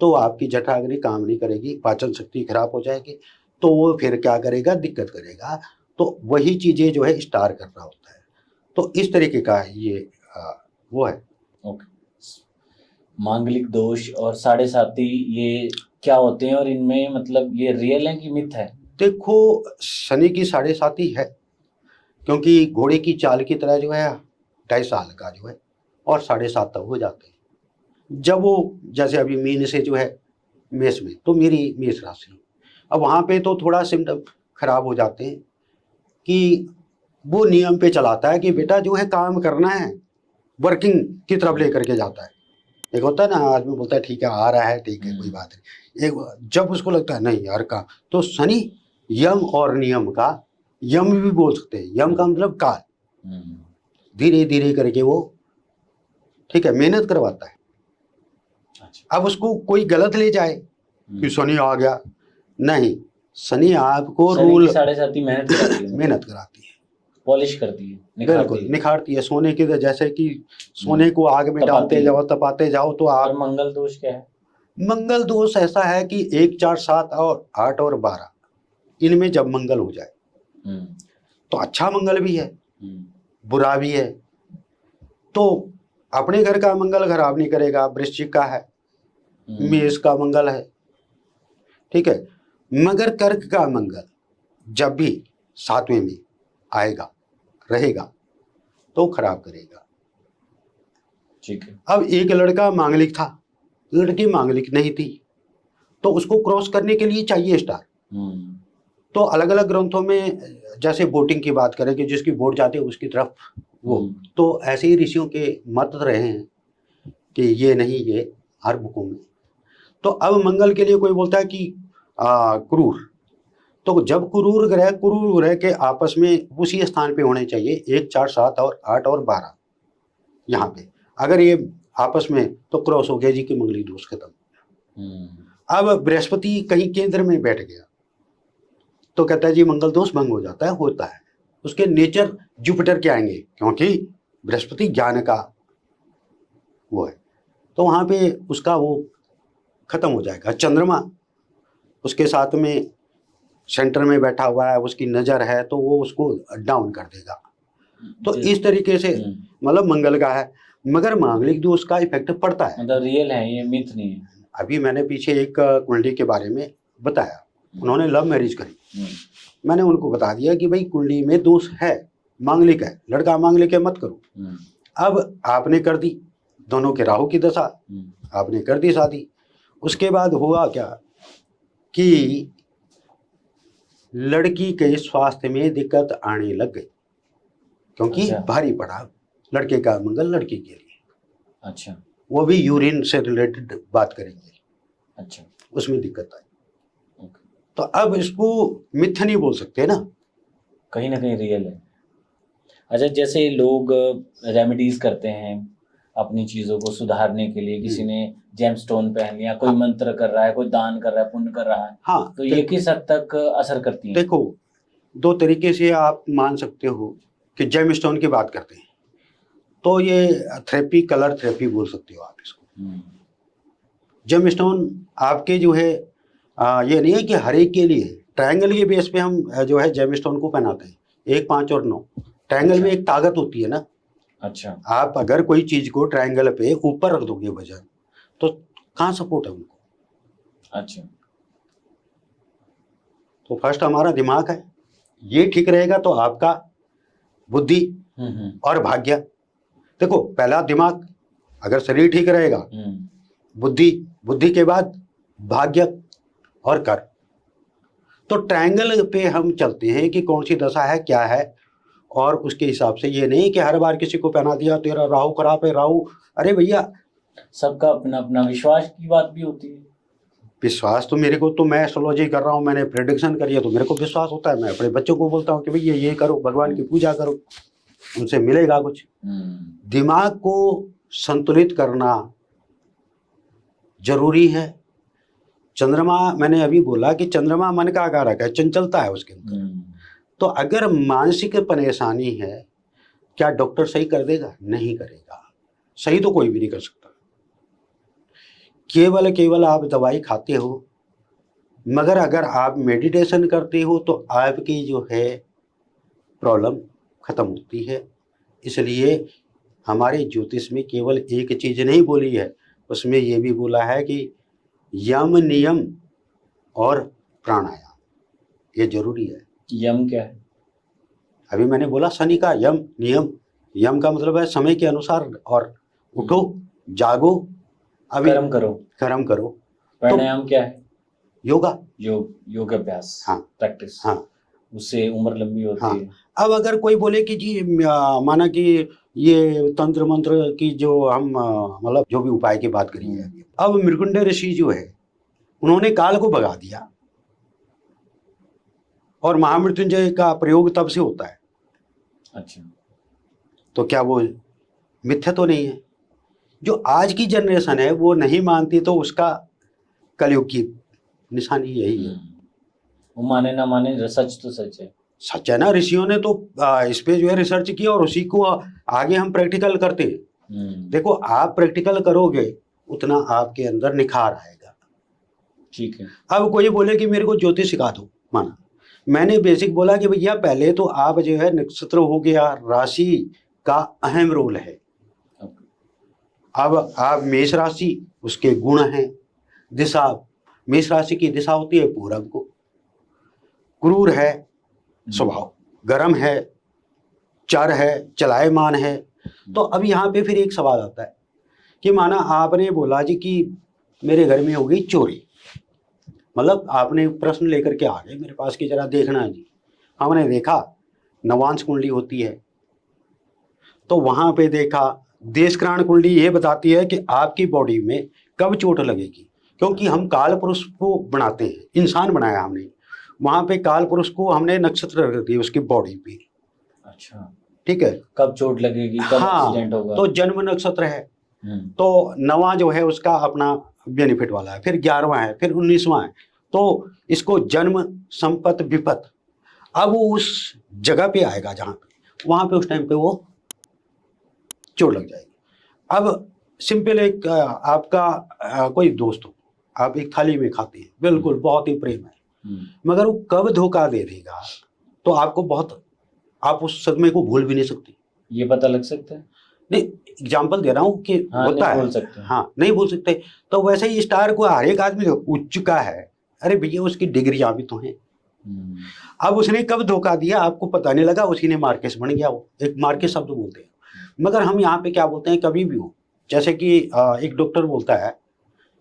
तो आपकी जठरा अग्नि काम नहीं करेगी, पाचन शक्ति खराब हो जाएगी, तो वो फिर क्या करेगा, दिक्कत करेगा। तो वही चीजें जो है स्टार कर रहा होता है। तो इस तरीके का ये वो है। ओके। मांगलिक दोष और साढ़े साती ये क्या होते हैं और इनमें मतलब ये रियल है कि मिथ है? देखो, शनि की साढ़े साती है, क्योंकि घोड़े की चाल की तरह जो है 2.5 साल का जो है और 7.5 तक हो जाते हैं। जब वो जैसे अभी मीन से जो है मेष में, तो मेरी मेष राशि, अब वहाँ पे तो थोड़ा सिम्टम खराब हो जाते हैं कि वो नियम पे चलाता है कि बेटा जो है काम करना है, वर्किंग की तरफ लेकर के जाता है। एक होता है ना आदमी बोलता है ठीक है आ रहा है, ठीक है कोई बात नहीं, एक जब उसको लगता है नहीं यार का, तो शनि यम और नियम का, यम भी बोल सकते हैं, यम का मतलब काल, धीरे धीरे करके वो ठीक है मेहनत करवाता है। अब उसको कोई गलत ले जाए कि शनि आ गया, नहीं, शनि आपको रूल साढ़े साती मेहनत कराती है, पॉलिश करती है, बिल्कुल निखारती है। सोने की जैसे कि सोने को आग में डालते जाओ, तपाते जाओ, तो आप। मंगल दोष क्या है? मंगल दोष ऐसा है कि 1, 4, 7 और 8 और 12 इनमें जब मंगल हो जाए तो अच्छा मंगल भी है, बुरा भी है। तो अपने घर का मंगल खराब नहीं करेगा, वृश्चिक का है, मेष का मंगल है, ठीक है, मगर कर्क का मंगल जब भी 7वें में आएगा रहेगा तो खराब करेगा। ठीक है। अब एक लड़का मांगलिक था, लड़की मांगलिक नहीं थी, तो उसको क्रॉस करने के लिए चाहिए स्टार। तो अलग अलग ग्रंथों में जैसे वोटिंग की बात करें कि जिसकी वोट जाती है उसकी तरफ वो, तो ऐसे ही ऋषियों के मत रहे हैं कि ये नहीं, ये हर बुकों में। तो अब मंगल के लिए कोई बोलता है कि क्रूर, तो जब क्रूर ग्रह के आपस में उसी स्थान पे होने चाहिए 1, 4, 7 और 8 और 12 यहाँ पे, अगर ये आपस में तो क्रॉस हो गया जी की मंगली दोष खत्म। अब बृहस्पति कहीं केंद्र में बैठ गया तो कहता है जी मंगल दोष भंग हो जाता है, होता है। उसके नेचर जुपिटर के आएंगे क्योंकि बृहस्पति ज्ञान का वो है, तो वहाँ पे उसका वो खत्म हो जाएगा। चंद्रमा उसके साथ में सेंटर में बैठा हुआ है, उसकी नज़र है तो वो उसको डाउन कर देगा। तो इस तरीके से मतलब मंगल का है, मगर मांगलिक दोष का इफेक्ट पड़ता है, मतलब रियल है, ये मिथ नहीं है। अभी मैंने पीछे एक कुंडली के बारे में बताया, उन्होंने लव मैरिज करी, मैंने उनको बता दिया कि भाई कुंडली में दोष है, मांगलिक है, लड़का मांगलिक है, मत करो। अब आपने कर दी, दोनों के राहु की दशा, आपने कर दी शादी, उसके बाद हुआ क्या कि लड़की के स्वास्थ्य में दिक्कत आने लग गई, क्योंकि भारी पड़ा लड़के का मंगल लड़की के लिए। अच्छा, वो भी यूरिन से रिलेटेड बात करेंगे। अच्छा, उसमें दिक्कत आई। तो अब इसको मिथ्या नहीं बोल सकते ना कहीं रियल है। अच्छा, जैसे लोग रेमेडीज करते हैं अपनी चीजों को सुधारने के लिए, किसी ने जेमस्टोन पहन लिया, कोई हाँ। मंत्र कर रहा है, कोई दान कर रहा है, पुण्य कर रहा है, हाँ, तो ये किस हद तक असर करती है? देखो, दो तरीके से आप मान सकते हो कि जेम स्टोन की बात करते हैं तो ये थेरेपी, कलर थेरेपी बोल सकते हो आप इसको। जेम स्टोन आपके जो है ये नहीं है कि हर एक के लिए, ट्रायंगल के बेस पे हम जो है जेम स्टोन को पहनाते हैं, 1, 5 और 9। ट्रायंगल में एक ताकत होती है ना। अच्छा, आप अगर कोई चीज को ट्रायंगल पे ऊपर रख दोगे वजन, तो कहाँ सपोर्ट है उनको? अच्छा, तो फर्स्ट हमारा दिमाग है, ये ठीक रहेगा तो आपका बुद्धि और भाग्य। देखो, पहला दिमाग, अगर शरीर ठीक रहेगा, बुद्धि, बुद्धि के बाद भाग्य और कर्म। तो ट्रायंगल पे हम चलते हैं कि कौन सी दशा है, क्या है, और उसके हिसाब से। ये नहीं कि हर बार किसी को पहना दिया तेरा राहु खराब है, राहु, अरे भैया, सबका अपना अपना विश्वास की बात भी होती है। विश्वास तो मेरे को, तो मैं एस्ट्रोलॉजी कर रहा हूँ, मैंने प्रेडिक्शन करी है, तो मेरे को विश्वास होता है। मैं अपने बच्चों को बोलता हूँ कि भैया ये करो, भगवान की पूजा करो, उनसे मिलेगा कुछ। दिमाग को संतुलित करना जरूरी है। चंद्रमा, मैंने अभी बोला कि चंद्रमा मन का कारक है, चंचलता है उसके अंदर। तो अगर मानसिक परेशानी है, क्या डॉक्टर सही कर देगा? नहीं करेगा। सही तो कोई भी नहीं कर सकता। केवल आप दवाई खाते हो, मगर अगर आप मेडिटेशन करते हो तो आपकी जो है प्रॉब्लम खत्म होती है। इसलिए हमारे ज्योतिष में केवल एक चीज नहीं बोली है, उसमें यह भी बोला है कि यम, नियम और प्राणायाम, ये जरूरी है। यम क्या है? अभी मैंने बोला शनि का यम, नियम। यम का मतलब है समय के अनुसार, और उठो, जागो, अभी कर्म करो। प्राणायाम क्या है? योगा, योग अभ्यास, हाँ, प्रैक्टिस। हाँ, उससे उम्र लंबी होती हाँ। है। अब अगर कोई बोले कि जी माना कि ये तंत्र मंत्र की जो हम मतलब जो भी उपाय की बात करी है, अब मृकुंड ऋषि जो है, उन्होंने काल को भगा दिया, और महामृत्युंजय का प्रयोग तब से होता है। अच्छा, तो क्या वो मिथ्या तो नहीं है? जो आज की जनरेशन है वो नहीं मानती, तो उसका कलयुग की निशानी यही है। वो माने ना माने, सच तो सच है। सच है ना। ऋषियों ने तो इस पे जो है रिसर्च किया, और उसी को आगे हम प्रैक्टिकल करते हैं। देखो, आप प्रैक्टिकल करोगे उतना आपके अंदर निखार आएगा। ठीक है। अब कोई बोले कि मेरे को ज्योतिष सिखा दो, माना मैंने बेसिक बोला कि भैया पहले तो आप जो है, नक्षत्र हो गया, राशि का अहम रोल है। अब आप मेष राशि, उसके गुण हैं, दिशा, मेष राशि की दिशा होती है पूरब को, क्रूर है स्वभाव, गर्म है, चर है, चलायमान है। तो अब यहाँ पे फिर एक सवाल आता है कि माना आपने बोला जी कि मेरे घर में हो गई चोरी, मतलब आपने प्रश्न लेकर के आ गए मेरे पास कि जरा देखना है जी। हमने देखा नवांश कुंडली होती है, तो वहां पे देखा देशक्रांत कुंडली ये बताती है कि आपकी बॉडी में कब चोट लगेगी, क्योंकि हम काल पुरुष को बनाते हैं, इंसान बनाया हमने, वहां पे काल पुरुष को हमने नक्षत्र रख दिए उसकी बॉडी पे। अच्छा, ठीक है, कब चोट लगेगी, कब एक्सीडेंट होगा। तो जन्म नक्षत्र है, तो 9वां जो है उसका अपना बेनिफिट वाला है, फिर 11वां है, फिर 19वां है। तो इसको जन्म, संपत्ति, विपत, अब वो उस जगह पे आएगा जहां पे, वहां पे उस टाइम पे वो चोट लग जाएगी। अब सिंपल एक आपका कोई दोस्त हो, आप एक थाली में खाते हैं, बिल्कुल बहुत ही प्रेम है, मगर वो कब धोखा दे देगा तो आपको बहुत, आप उस सदमे को भूल भी नहीं सकते। ये पता लग सकता है? नहीं, एग्जाम्पल दे रहा हूँ कि होता है। हाँ, नहीं भूल सकते। तो वैसे ही स्टार को हर एक आदमी उठ चुका है, अरे भैया उसकी डिग्रियां भी तो हैं। अब उसने कब धोखा दिया आपको पता नहीं लगा, उसी ने मार्केस बन गया। वो एक मार्केस शब्द बोलते हैं, मगर हम यहाँ पे क्या बोलते हैं, कभी भी हो, जैसे कि एक डॉक्टर बोलता है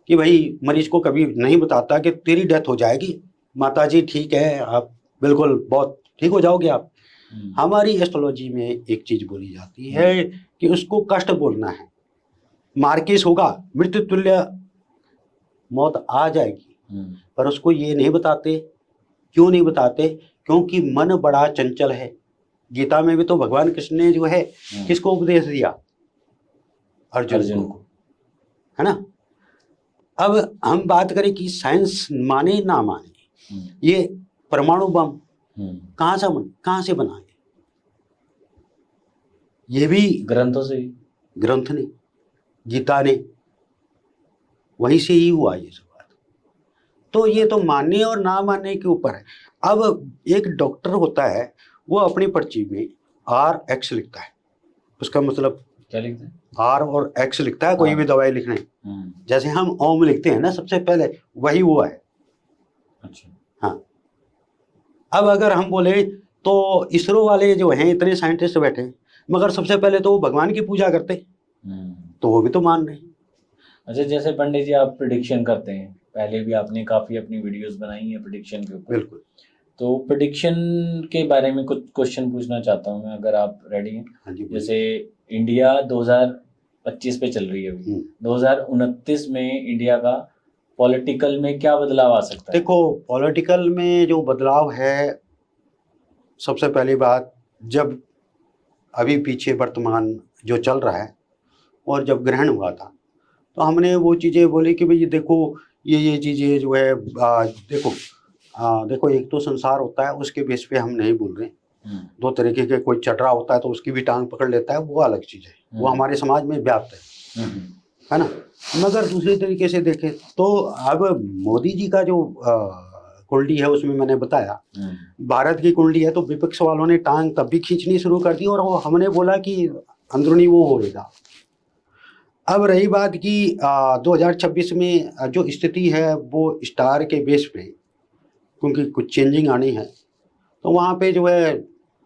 कि भाई मरीज को कभी नहीं बताता कि तेरी डेथ हो जाएगी, माताजी ठीक है, आप बिल्कुल बहुत ठीक हो जाओगे आप। हमारी एस्ट्रोलॉजी में एक चीज बोली जाती है कि उसको कष्ट बोलना है, मार्केस होगा, मृत्यु तुल्य मौत आ जाएगी, पर उसको ये नहीं बताते क्यों नहीं बताते? क्योंकि मन बड़ा चंचल है। गीता में भी तो भगवान कृष्ण ने जो है किसको उपदेश दिया? अर्जुन को, है ना? अब हम बात करें कि साइंस माने ना माने, ये परमाणु बम कहाँ से बना? ये भी ग्रंथों से, ग्रंथ ने, गीता ने, वहीं से ही हुआ ये सब बात। तो ये तो मानने और ना मानने के ऊपर है। अब एक डॉक्टर होता है, वो अपनी पर्ची में RX लिखता है। उसका मतलब क्या लिखते हैं? R और X लिखता है कोई भी दवाई लिखने। जैसे हम ओम लिखते हैं ना सबसे पहले, वही हुआ है। अच्छा। हाँ। अब अगर हम बोले तो इसरो वाले जो हैं इतने साइंटिस्ट बैठे, मगर सबसे पहले तो वो भगवान की पूजा करते, तो वो भी तो मान रहे हैं। अच्छा, जैसे पंडित जी आप प्रेडिक्शन करते हैं, पहले भी आपने काफी अपनी वीडियोस बनाई हैं प्रेडिक्शन के ऊपर। बिल्कुल। तो प्रेडिक्शन के बारे में कुछ क्वेश्चन पूछना चाहता हूँ मैं, अगर आप रेडी हैं। हाँ जी। जैसे इंडिया 2025 पे चल रही है अभी, 2029 में इंडिया का पॉलिटिकल में क्या बदलाव आ सकता है? देखो, पॉलिटिकल में जो बदलाव है, सबसे पहली बात, जब अभी पीछे वर्तमान जो चल रहा है और जब ग्रहण हुआ था, तो हमने वो चीज़ें बोली कि भाई देखो ये चीज़ें जो है देखो एक तो संसार होता है, उसके बेस पे हम नहीं बोल रहे। दो तरीके के, कोई चटरा होता है तो उसकी भी टांग पकड़ लेता है, वो अलग चीज़ है, वो हमारे समाज में व्याप्त है ना। मगर दूसरी तरीके से देखें तो अब मोदी जी का जो कुंडली है उसमें मैंने बताया, भारत की कुंडली है, तो विपक्ष वालों ने टांग तब भी खींचनी शुरू कर दी और वो हमने बोला कि अंदरूनी वो होगा। अब रही बात कि 2026 में जो स्थिति है वो स्टार के बेस पे, क्योंकि कुछ चेंजिंग आनी है, तो वहाँ पे जो है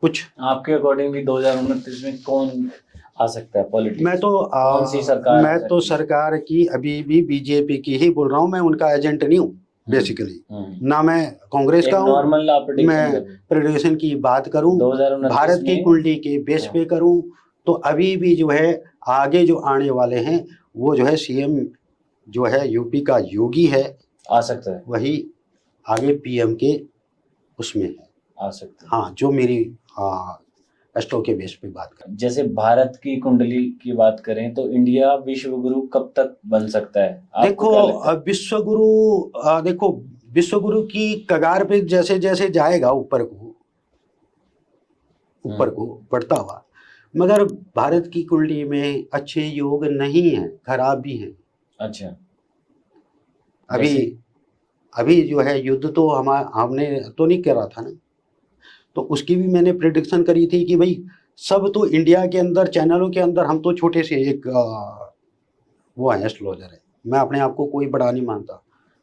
कुछ आपके अकॉर्डिंग भी 2029 में कौन आ सकता है पॉलिटिक्स? मैं तो कौन सी सरकार? मैं तो सरकार की अभी भी बीजेपी की ही बोल रहा हूँ, मैं उनका एजेंट नहीं हूँ बेसिकली, ना मैं कांग्रेस का हूँ। मैं प्रेडिक्शन की बात करूँ भारत की कुंडली के बेस पे करूँ, तो अभी भी जो है आगे जो आने वाले हैं वो जो है सीएम जो है यूपी का योगी है, आ सकता है, वही आगे पीएम के उसमें है, आ सकता है। हाँ, जो मेरी एस्ट्रो के बेस पे बात करें। जैसे भारत की कुंडली की बात करें तो इंडिया विश्व गुरु कब तक बन सकता है? देखो विश्व गुरु की कगार पे जैसे जैसे जाएगा ऊपर को बढ़ता हुआ, मगर भारत की कुंडली में अच्छे योग नहीं है, खराब भी है। अच्छा। अभी जो है युद्ध तो हमने तो नहीं करा था ना, तो उसकी भी मैंने प्रेडिक्शन करी थी कि भाई सब तो इंडिया के अंदर चैनलों के अंदर हम तो छोटे से एक वो है, एस्ट्रोलॉजर है। मैं अपने आप को कोई बड़ा नहीं मानता,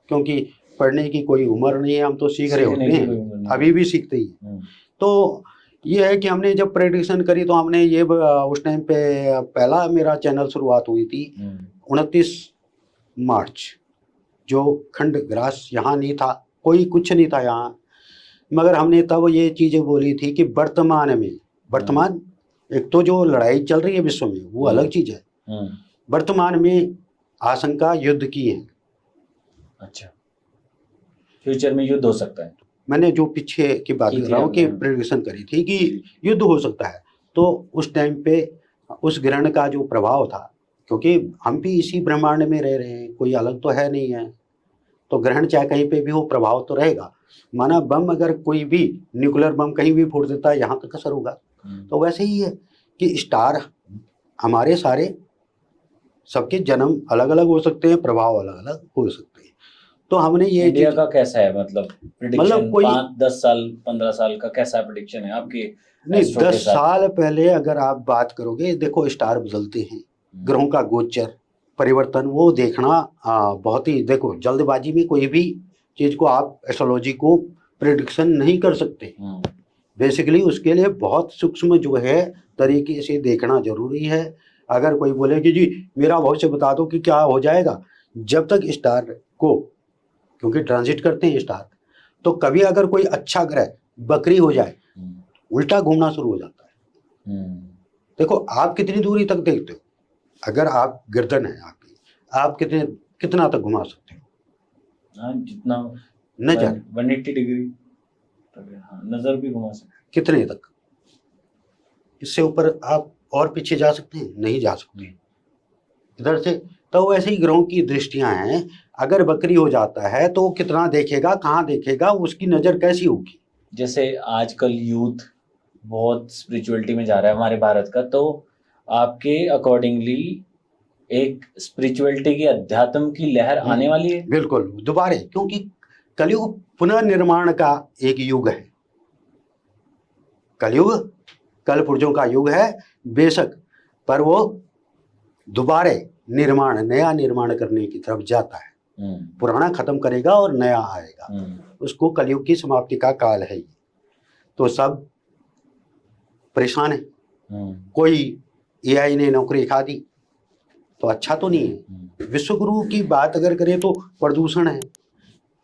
क्योंकि पढ़ने की कोई उम्र नहीं है, हम तो सीख रहे होते हैं, अभी भी सीखते ही। तो ये है कि हमने जब प्रेडिक्शन करी तो हमने ये उस टाइम पे पहला मेरा चैनल शुरुआत हुई थी 29 मार्च, जो खंड ग्रास यहाँ नहीं था, कोई कुछ नहीं था यहाँ, मगर हमने तब ये चीज़ें बोली थी कि वर्तमान एक तो जो लड़ाई चल रही है विश्व में वो अलग चीज़ है, वर्तमान में आशंका युद्ध की है। अच्छा, फ्यूचर में युद्ध हो सकता है। मैंने जो पीछे की बात कर रहा हूँ कि प्रेडिक्शन करी थी कि युद्ध हो सकता है, तो उस टाइम पे उस ग्रहण का जो प्रभाव था, क्योंकि हम भी इसी ब्रह्मांड में रह रहे हैं, कोई अलग तो है नहीं है, तो ग्रहण चाहे कहीं पे भी हो प्रभाव तो रहेगा। माना बम अगर कोई भी न्यूक्लियर बम कहीं भी फोड़ देता है, यहाँ तक असर होगा। तो वैसे ही है कि स्टार हमारे सारे सबके जन्म अलग अलग हो सकते हैं, प्रभाव अलग अलग हो सकते हैं। तो हमने ये इंडिया का कैसा है मतलब कोई 5-10 साल 15 साल का कैसा प्रेडिक्शन है आपके? नहीं, 10 साल पहले अगर आप बात करोगे, देखो स्टार बदलते हैं, ग्रहों का गोचर परिवर्तन वो देखना बहुत ही, देखो जल्दबाजी में कोई भी चीज को आप एस्ट्रोलॉजी को प्रेडिक्शन नहीं कर सकते। बेसिकली उसके लिए बहुत सूक्ष्म जो है तरीके से देखना जरूरी है। अगर कोई बोले कि जी मेरा भविष्य बता दो कि क्या हो जाएगा, जब तक स्टार को, क्योंकि ट्रांजिट करते हैं स्टार, तो कभी अगर कोई अच्छा ग्रह बकरी हो जाए, उल्टा घूमना शुरू हो जाता है। देखो आप कितनी दूरी तक देखते हो, अगर आप गर्दन है आपकी, आप कितना तक घुमा सकते हो? जितना नजर 180 डिग्री हाँ, नजर भी घुमा सकते। कितने तक? इससे ऊपर आप और पीछे जा सकते हैं? नहीं जा सकते इधर से। तो वैसे ही ग्रहों की दृष्टियां हैं। अगर बकरी हो जाता है तो कितना देखेगा, कहाँ देखेगा, उसकी नजर कैसी होगी? जैसे आजकल यूथ बहुत स्पिरिचुअलिटी में जा रहा है हमारे भारत का, तो आपके अकॉर्डिंगली एक स्पिरिचुअलिटी की, अध्यात्म की लहर आने वाली है? बिल्कुल दोबारा, क्योंकि कलयुग पुनर्निर्माण का एक युग है। कलयुग कल पुर्जों का युग है बेशक, पर वो दोबारे निर्माण, नया निर्माण करने की तरफ जाता है। पुराना खत्म करेगा और नया आएगा। उसको कलयुग की समाप्ति का काल है ये। तो सब परेशान है। कोई एआई ने नौकरी खा दी तो अच्छा तो नहीं है। विश्वगुरु की बात अगर करें तो प्रदूषण है,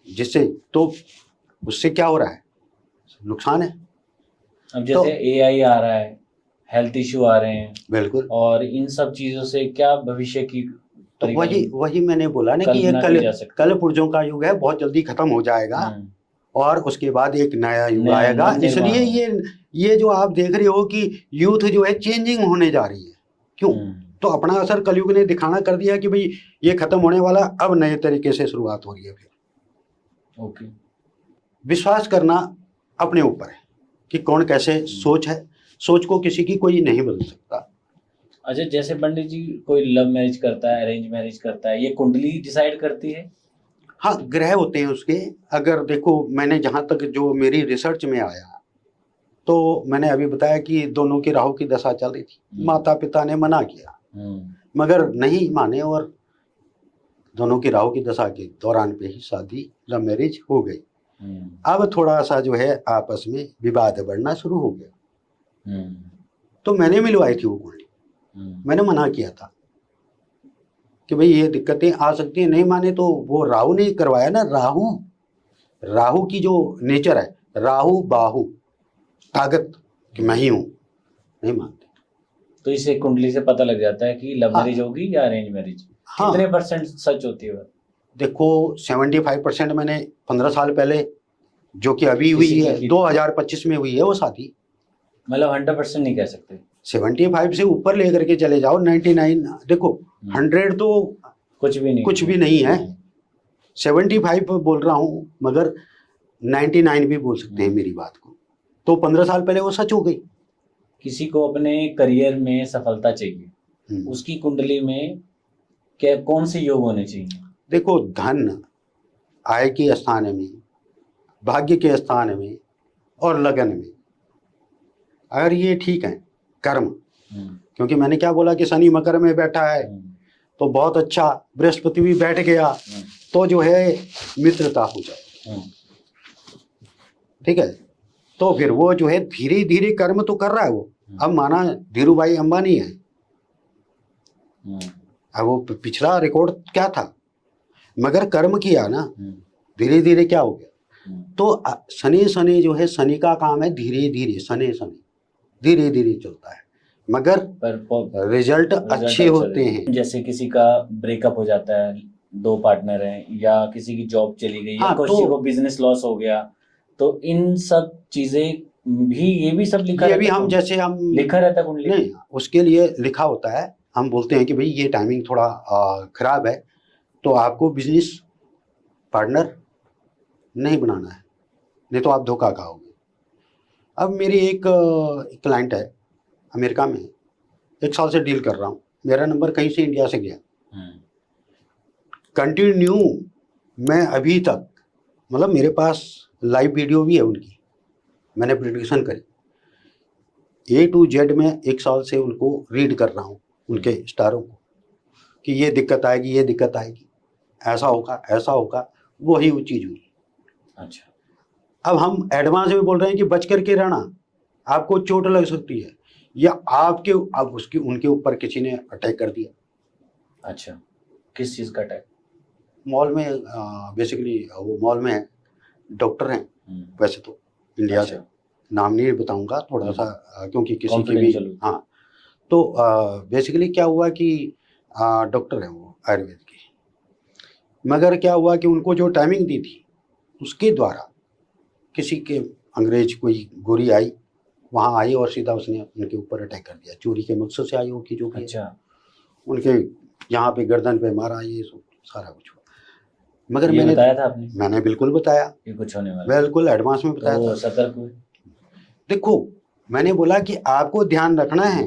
जिससे तो उससे क्या हो रहा है, नुकसान है। अब जैसे एआई आ रहा है, हेल्थ इश्यू आ रहे हैं, बिल्कुल, और इन सब चीजों से क्या भविष्य की तो वही मैंने बोला ना कि ये कल पुर्जों का युग है, बहुत जल्दी खत्म हो जाएगा और उसके बाद एक नया युग आएगा। इसलिए ये जो आप देख रहे हो कि यूथ जो है चेंजिंग होने जा रही है। क्यों? तो अपना असर कलयुग ने दिखाना कर दिया कि भाई ये खत्म होने वाला, अब नए तरीके से शुरुआत हो रही है। फिर ओके, विश्वास करना अपने ऊपर है कि कौन कैसे सोच है। सोच को किसी की कोई नहीं बदल सकता। अच्छा, जैसे पंडित जी कोई लव मैरिज करता है, अरेंज मैरिज करता है, ये कुंडली डिसाइड करती है? हाँ, ग्रह होते हैं उसके। अगर देखो, मैंने जहाँ तक जो मेरी रिसर्च में आया, तो मैंने अभी बताया कि दोनों की राहु की दशा चल रही थी। माता पिता ने मना किया मगर नहीं माने, और दोनों की राहु की दशा के दौरान पे ही शादी, लव मैरिज हो गई। अब थोड़ा सा जो है आपस में विवाद बढ़ना शुरू हो गया। तो मैंने मिलवाई थी वो कुंडली। मैंने मना किया था कि भाई ये दिक्कतें आ सकती हैं। नहीं माने तो वो राहु ने करवाया ना। राहु की जो नेचर है, राहु बाहु, ताकत कि मैं ही हूं, नहीं मानते। तो इसे कुंडली से पता लग जाता है कि लव मैरिज होगी या अरेंज मैरिज? कितने परसेंट सच होती है? देखो 75% मैंने 15 साल पहले, जो कि अभी हुई है 2025 में हुई है वो शादी। मतलब 100% नहीं कह सकते। 75 से ऊपर लेकर के चले जाओ, 99। देखो 100 तो कुछ भी नहीं है। 75 बोल रहा हूँ, मगर 99 भी बोल सकते हैं मेरी बात को। तो 15 साल पहले वो सच हो गई। किसी को अपने करियर में सफलता चाहिए, उसकी कुंडली में क्या कौन से योग होने चाहिए? देखो, धन, आय के स्थान में, भाग्य के स्थान में और लगन में, अगर ये ठीक है, कर्म, क्योंकि मैंने क्या बोला कि शनि मकर में बैठा है तो बहुत अच्छा, बृहस्पति भी बैठ गया तो जो है मित्रता हो जाए। ठीक है, तो फिर वो जो है धीरे धीरे कर्म तो कर रहा है वो। अब माना धीरू भाई अंबानी है, अब वो पिछला रिकॉर्ड क्या था, मगर कर्म किया ना, धीरे धीरे क्या हो गया। तो शनि जो है, शनि का काम है धीरे धीरे, शनि धीरे धीरे चलता है, मगर रिजल्ट अच्छे होते हैं। जैसे किसी का ब्रेकअप हो जाता है, 2 पार्टनर हैं, या किसी की जॉब चली गई, या किसी को बिजनेस लॉस हो गया, तो इन सब चीजें भी, ये भी सब लिखा, ये भी हम जैसे हम लिखा रहता कुंडली नहीं, उसके लिए लिखा होता है। हम बोलते हैं कि भाई ये टाइमिंग थोड़ा खराब है, तो आपको बिजनेस पार्टनर नहीं बनाना है, नहीं तो आप धोखा खाओगे। अब मेरी एक क्लाइंट है अमेरिका में, 1 साल से डील कर रहा हूँ। मेरा नंबर कहीं से इंडिया से गया, कंटिन्यू मैं अभी तक, मतलब मेरे पास लाइव वीडियो भी है उनकी, मैंने प्रेडिक्शन करी A to Z में 1 साल से उनको रीड कर रहा हूँ, उनके स्टारों को, कि ये दिक्कत आएगी, ये दिक्कत आएगी, ऐसा होगा, ऐसा होगा, वही वो चीज़ हुई। अच्छा, अब हम एडवांस में बोल रहे हैं कि बच करके रहना, आपको चोट लग सकती है, या आपके अब उसके उनके ऊपर किसी ने अटैक कर दिया। अच्छा, किस चीज़ का अटैक? मॉल में, बेसिकली वो मॉल में डॉक्टर हैं, वैसे तो इंडिया से, नाम नहीं बताऊंगा थोड़ा सा, क्योंकि किसी की भी, हाँ। तो बेसिकली क्या हुआ कि डॉक्टर हैं वो आयुर्वेद के, मगर क्या हुआ कि उनको जो टाइमिंग दी थी उसके द्वारा किसी के अंग्रेज कोई गोरी आई, वहाँ आई और सीधा उसने उनके ऊपर अटैक कर दिया। चोरी के मकसद से आई होगी जो भी है। अच्छा, उनके यहाँ पे गर्दन पे मारा, ये सब सारा कुछ हुआ। मगर ये बताया था आपने? मैंने बिल्कुल बताया, ये कुछ होने वाला, बिल्कुल एडवांस में बताया तो था। सतर्क हुए। देखो मैंने बोला कि आपको ध्यान रखना है,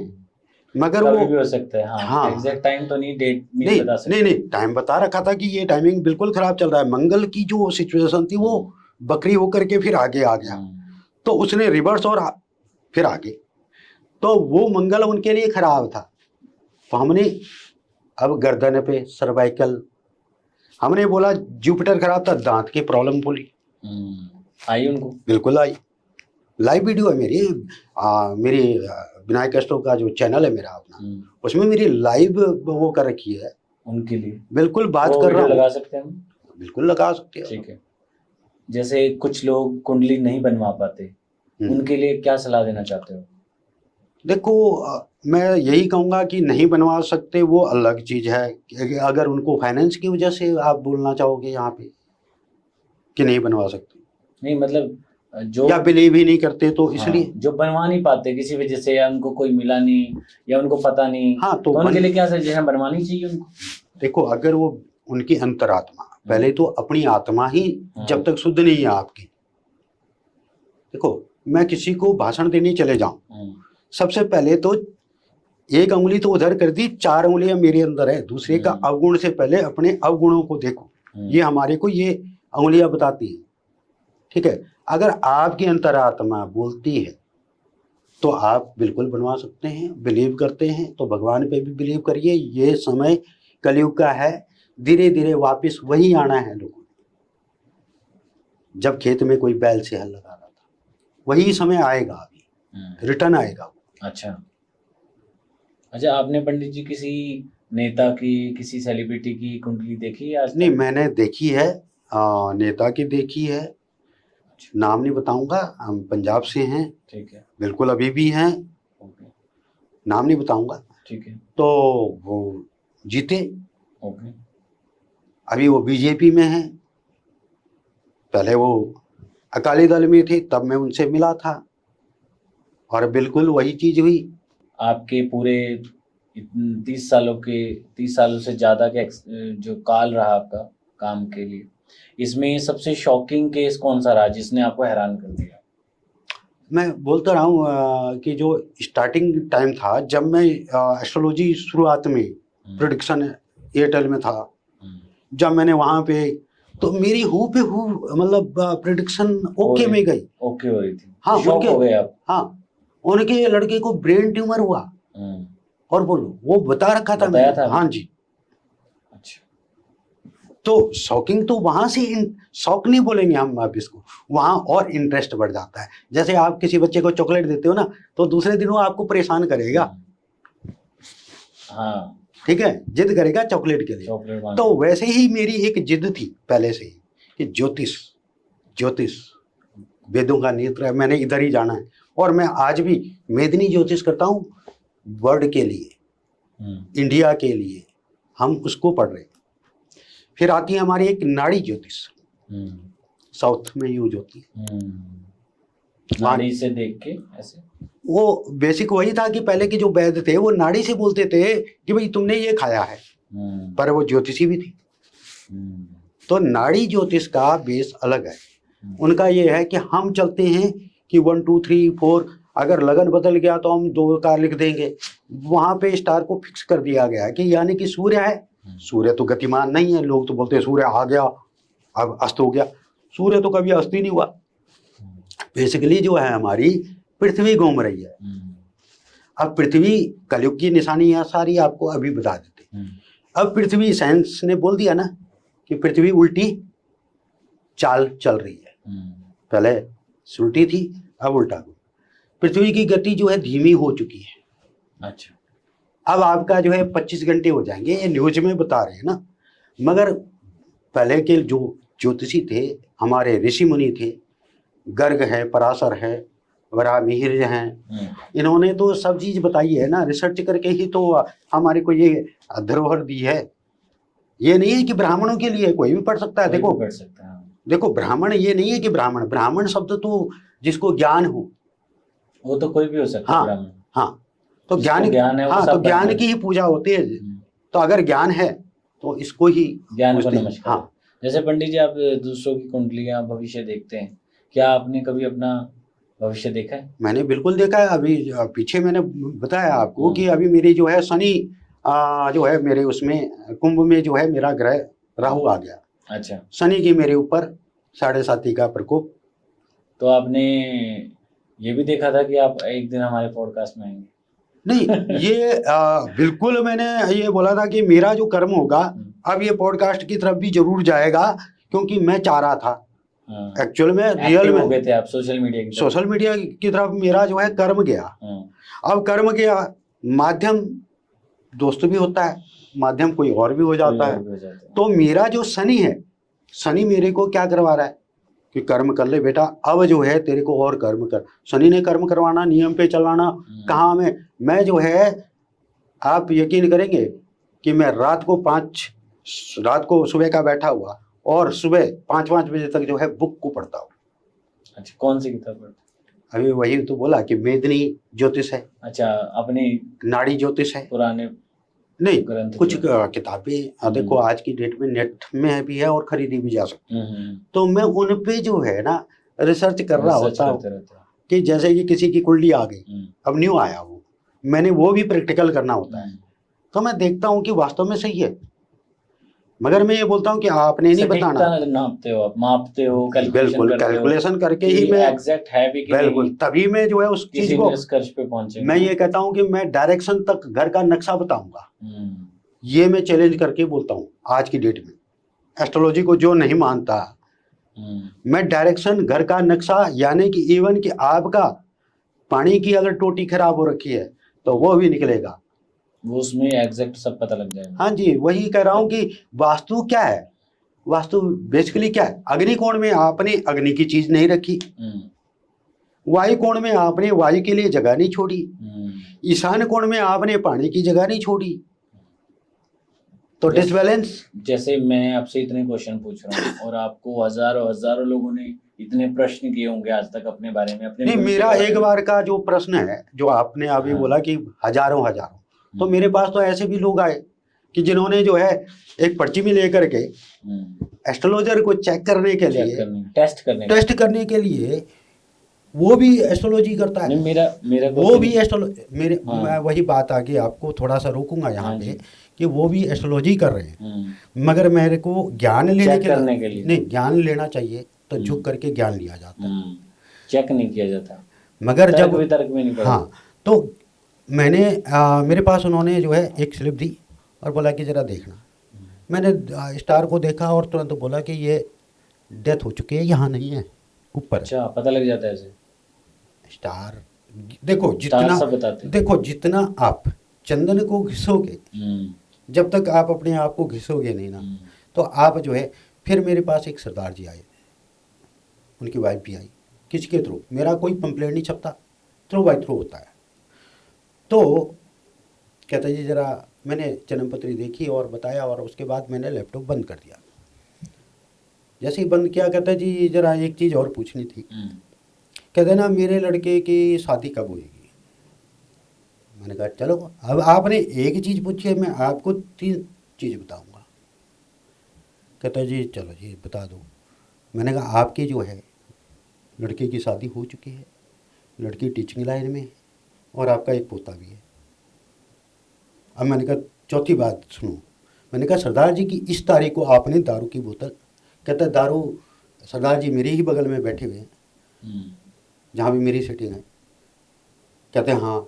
मगर कभी वो भी हो सकता है। हाँ, एग्जैक्ट टाइम तो नहीं, डेट नहीं बता सकते। नहीं टाइम बता रखा था कि ये टाइमिंग बिल्कुल खराब चल रहा है। मंगल की जो सिचुएशन थी वो बकरी होकर के फिर आगे आ गया, तो उसने रिवर्स और फिर आगे, तो वो मंगल उनके लिए खराब था। तो हमने अब गर्दन पे सर्वाइकल, हमने बोला जुपिटर खराब था, दांत की प्रॉब्लम बोली। आई उनको? बिल्कुल आई। लाइव वीडियो है मेरी, मेरी विनायक एस्ट्रो का जो चैनल है मेरा अपना, उसमें मेरी लाइव वो कर रखी है उनके लिए। बिल्कुल बात कर रहा हूँ। लगा सकते हैं हम? बिल्कुल लगा सकते हैं। ठीक है। जैसे कुछ लोग कुंडली नहीं बनवा पाते, उनके लिए क्या सलाह देना चाहते हो? देखो मैं यही कहूँगा कि नहीं बनवा सकते वो अलग चीज़ है। अगर उनको फाइनेंस की वजह से आप बोलना चाहोगे यहाँ पे कि नहीं बनवा सकते, नहीं मतलब जो या बिलीव ही नहीं करते तो इसलिए। हाँ, जो बनवा नहीं पाते किसी वजह से, या उनको कोई मिला नहीं या उनको पता नहीं, हाँ तो उनके लिए क्या सजेशन बनवानी चाहिए उनको? देखो अगर वो उनकी अंतरात्मा, पहले तो अपनी आत्मा ही जब तक शुद्ध नहीं है आपकी। देखो मैं किसी को भाषण देने चले जाऊं, सबसे पहले तो एक उंगली तो उधर कर दी, 4 उंगलियां मेरे अंदर है। दूसरे का अवगुण से पहले अपने अवगुणों को देखो, ये हमारे को ये उंगलियां बताती हैं। ठीक है, अगर आपकी अंतरात्मा बोलती है तो आप बिल्कुल बनवा सकते हैं। बिलीव करते हैं तो भगवान पे भी बिलीव करिए। ये समय कलयुग का है, धीरे धीरे वापस वही आना है लोगों ने। जब खेत में कोई बैल से हल लगा रहा था, वही समय आएगा, अभी रिटर्न आएगा। अच्छा, आपने पंडित जी किसी नेता की, किसी सेलिब्रिटी की कुंडली देखी है आज? नहीं मैंने देखी है, नेता की देखी है। नाम नहीं बताऊंगा, हम पंजाब से हैं। ठीक है, बिल्कुल अभी भी हैं। ओके, नाम नहीं बताऊंगा। ठीक है, तो वो जीते। ओके, अभी वो बीजेपी में हैं। पहले वो अकाली दल में थे, तब मैं उनसे मिला था और बिल्कुल वही चीज हुई। आपके पूरे 30 सालों से ज़्यादा के जो काल रहा आपका काम के लिए, इसमें सबसे शॉकिंग केस कौन सा रहा जिसने आपको हैरान कर दिया? मैं बोलता रहा हूँ कि जो स्टार्टिंग टाइम था, जब मैं एस्ट्रोलॉजी शुरुआत में प्रेडिक्शन एयरटेल में था, जब मैंने वहाँ पे, तो मेरी हु पे हु मतलब प्रेडिक्शन ओके में गई। ओके हो रही थी। हाँ, शॉक हो गए आप? हाँ, उनके लड़के को ब्रेन ट्यूमर हुआ और बोलो वो बता रखा था मैंने। था? हाँ जी। अच्छा, तो शॉकिंग तो वहां से, शॉक नहीं बोलेंगे हम आप इसको, वहां और इंटरेस्ट बढ़ जाता है। जैसे आप किसी बच्चे को चॉकलेट देते हो ना, तो दूसरे दिन वो आपको परेशान करेगा। हाँ, ठीक है, जिद करेगा चॉकलेट के लिए। तो वैसे ही मेरी एक जिद थी पहले से ही कि ज्योतिष वेदों का नेत्र है, मैंने इधर ही जाना है। और मैं आज भी मेदिनी ज्योतिष करता हूँ, वर्ल्ड के लिए, इंडिया के लिए, हम उसको पढ़ रहे हैं। फिर आती है हमारी एक नाड़ी ज्योतिष, साउथ में यूज होती है। नाड़ी से देख के ऐसे, वो बेसिक वही था कि पहले के जो वैद्य थे वो नाड़ी से बोलते थे कि भाई तुमने ये खाया है, पर वो ज्योतिषी भी थी। तो नाड़ी ज्योतिष का बेस अलग है। उनका ये है कि हम चलते हैं कि 1 2 3 4, अगर लगन बदल गया तो हम 2 का लिख देंगे। वहां पे स्टार को फिक्स कर दिया गया है कि यानी कि सूर्य है, सूर्य तो गतिमान नहीं है। लोग तो बोलते हैं सूर्य आ गया अब अस्त हो गया, सूर्य तो कभी अस्त ही नहीं हुआ। बेसिकली जो है हमारी पृथ्वी घूम रही है। अब पृथ्वी कलयुग की निशानी है सारी, आपको अभी बता देते। अब पृथ्वी, साइंस ने बोल दिया ना कि पृथ्वी उल्टी चाल चल रही है। पहले उल्टी थी, अब उल्टा। पृथ्वी की गति जो है धीमी हो चुकी है। अच्छा, अब आपका जो है 25 घंटे हो जाएंगे, ये न्यूज में बता रहे हैं ना। मगर पहले के जो ज्योतिषी थे, हमारे ऋषि मुनि थे, गर्ग है, पराशर है, वराहमिहिर हैं, इन्होंने तो सब चीज बताई है ना, रिसर्च करके ही तो हमारे को ये धरोहर दी है। ये नहीं है कि ब्राह्मणों के लिए, कोई भी पढ़ सकता है। देखो, पढ़ सकता है। देखो ब्राह्मण ये नहीं है कि ब्राह्मण, ब्राह्मण शब्द तो जिसको ज्ञान हो, वो तो कोई भी हो सकता है हाँ ब्राह्मण। हाँ, तो जिसको ज्ञान है वो हाँ, सब तो ज्ञान ब्राह्मण की ही पूजा होती है। तो अगर ज्ञान है तो इसको ही ज्ञान को पूजते हैं। नमस्कार। हाँ, जैसे पंडित जी आप दूसरों की कुंडलियां भविष्य देखते हैं, क्या आपने कभी अपना भविष्य देखा है? मैंने बिल्कुल देखा है। अभी पीछे मैंने बताया आपको कि अभी मेरी जो है शनि जो है मेरे उसमें कुंभ में जो है मेरा ग्रह राहु आ गया। अच्छा, शनि की मेरे ऊपर 7.5 का प्रकोप। तो आपने ये भी देखा था कि आप एक दिन हमारे पॉडकास्ट में आएंगे? नहीं, ये बिल्कुल मैंने ये बोला था कि मेरा जो कर्म होगा अब ये पॉडकास्ट की तरफ भी जरूर जाएगा, क्योंकि मैं चाह रहा था एक्चुअल में, रियल एक्टिव हो में गए थे आप सोशल मीडिया की तरफ। सोशल मीडिया की तरफ मेरा जो है कर्म गया। अब कर्म गया, माध्यम दोस्त भी होता है, माध्यम कोई और भी हो जाता है। तो मेरा जो शनि है, शनि मेरे को क्या करवा रहा है कि कर्म कर ले बेटा, अब जो है तेरे को और कर्म कर। शनि ने कर्म करवाना, नियम पे चलाना कहाँ में। मैं जो है, आप यकीन करेंगे कि मैं रात को सुबह का बैठा हुआ और सुबह 5 बजे तक जो है बुक को पढ़ता हूँ। अच्छा, कौन सी किताब पढ़ते? अभी वही तो बोला कि मेदिनी ज्योतिष है। अच्छा, अपनी नाड़ी ज्योतिष है। पुराने नहीं, ग्रंथ कुछ किताबें देखो आज की डेट में नेट में भी है और खरीदी भी जा सकती है। तो मैं उन पे जो है ना रिसर्च कर रहा होता हूँ कि जैसे कि किसी की कुंडली आ गई, अब न्यू आया वो, मैंने वो भी प्रैक्टिकल करना होता है। तो मैं देखता हूँ कि वास्तव में सही है, मगर मैं ये बोलता हूँ कि आपने नहीं बताना। नापते हो, आप मापते हो, बिल्कुल कैलकुलेशन करके ही मैं एग्जैक्ट है भी कि बिल्कुल, तभी मैं जो है उस चीज को निष्कर्ष पे पहुंचे। मैं ये कहता हूँ कि मैं डायरेक्शन तक घर का नक्शा बताऊंगा, ये मैं चैलेंज करके बोलता हूँ। आज की डेट में एस्ट्रोलॉजी को जो नहीं मानता, मैं डायरेक्शन घर का नक्शा, यानी कि इवन कि आपका पानी की अगर टोटी खराब हो रखी है तो वो भी निकलेगा, वो उसमें एग्जैक्ट सब पता लग जाएगा। हाँ जी, वही कह रहा हूँ कि वास्तु क्या है, वास्तु बेसिकली क्या है। अग्नि कोण में आपने अग्नि की चीज नहीं रखी, वायु कोण में आपने वायु के लिए जगह नहीं छोड़ी, ईशान कोण में आपने पानी की जगह नहीं छोड़ी, तो डिसबैलेंस। जैसे मैं आपसे इतने क्वेश्चन पूछ रहा हूँ और आपको हजारों लोगों ने इतने प्रश्न किए होंगे आज तक अपने बारे में, अपने नहीं, मेरा एक बार का जो प्रश्न है जो आपने अभी बोला कि हजारों तो मेरे पास तो ऐसे भी लोग आए कि जिन्होंने जो है एक पर्ची में लेकर के एस्ट्रोलॉजर को चेक करने के लिए, टेस्ट करने के लिए, वो भी एस्ट्रोलॉजी करता है। मेरा वो भी मैं वही बात आगे आपको थोड़ा सा रोकूंगा यहाँ पे कि वो भी एस्ट्रोलॉजी कर रहे हैं, मगर मेरे को ज्ञान लेने के लिए नहीं, ज्ञान लेना चाहिए तो झुक करके ज्ञान लिया जाता है, चेक नहीं किया जाता। मगर जब तर्क में नहीं पड़ा। हाँ, तो मैंने मेरे पास उन्होंने जो है एक स्लिप दी और बोला कि ज़रा देखना। मैंने स्टार को देखा और तुरंत बोला कि ये डेथ हो चुकी है, यहाँ नहीं है, ऊपर। अच्छा, पता लग जाता है ऐसे स्टार। देखो जितना आप चंदन को घिसोगे, जब तक आप अपने आप को घिसोगे नहीं ना, तो आप जो है। फिर मेरे पास एक सरदार जी आए, उनकी वाइफ भी आई, किसके थ्रू, मेरा कोई कंप्लेंट नहीं छपता, थ्रू बाई थ्रू होता है। तो कहता जी ज़रा, मैंने जन्मपत्री देखी और बताया और उसके बाद मैंने लैपटॉप बंद कर दिया। जैसे ही बंद किया, कहता जी ज़रा एक चीज़ और पूछनी थी। कहते ना मेरे लड़के की शादी कब होगी। मैंने कहा चलो, अब आपने एक चीज़ पूछी है, मैं आपको 3 चीज़ बताऊंगा। कहता जी चलो जी बता दो। मैंने कहा आपकी जो है लड़के की शादी हो चुकी है, लड़की टीचिंग लाइन में है और आपका एक पोता भी है। अब मैंने कहा चौथी बात सुनो। मैंने कहा सरदार जी की इस तारीख को आपने दारू की बोतल। कहता दारू, सरदार जी मेरे ही बगल में बैठे हुए हैं जहाँ भी मेरी सेटिंग है। कहते हाँ।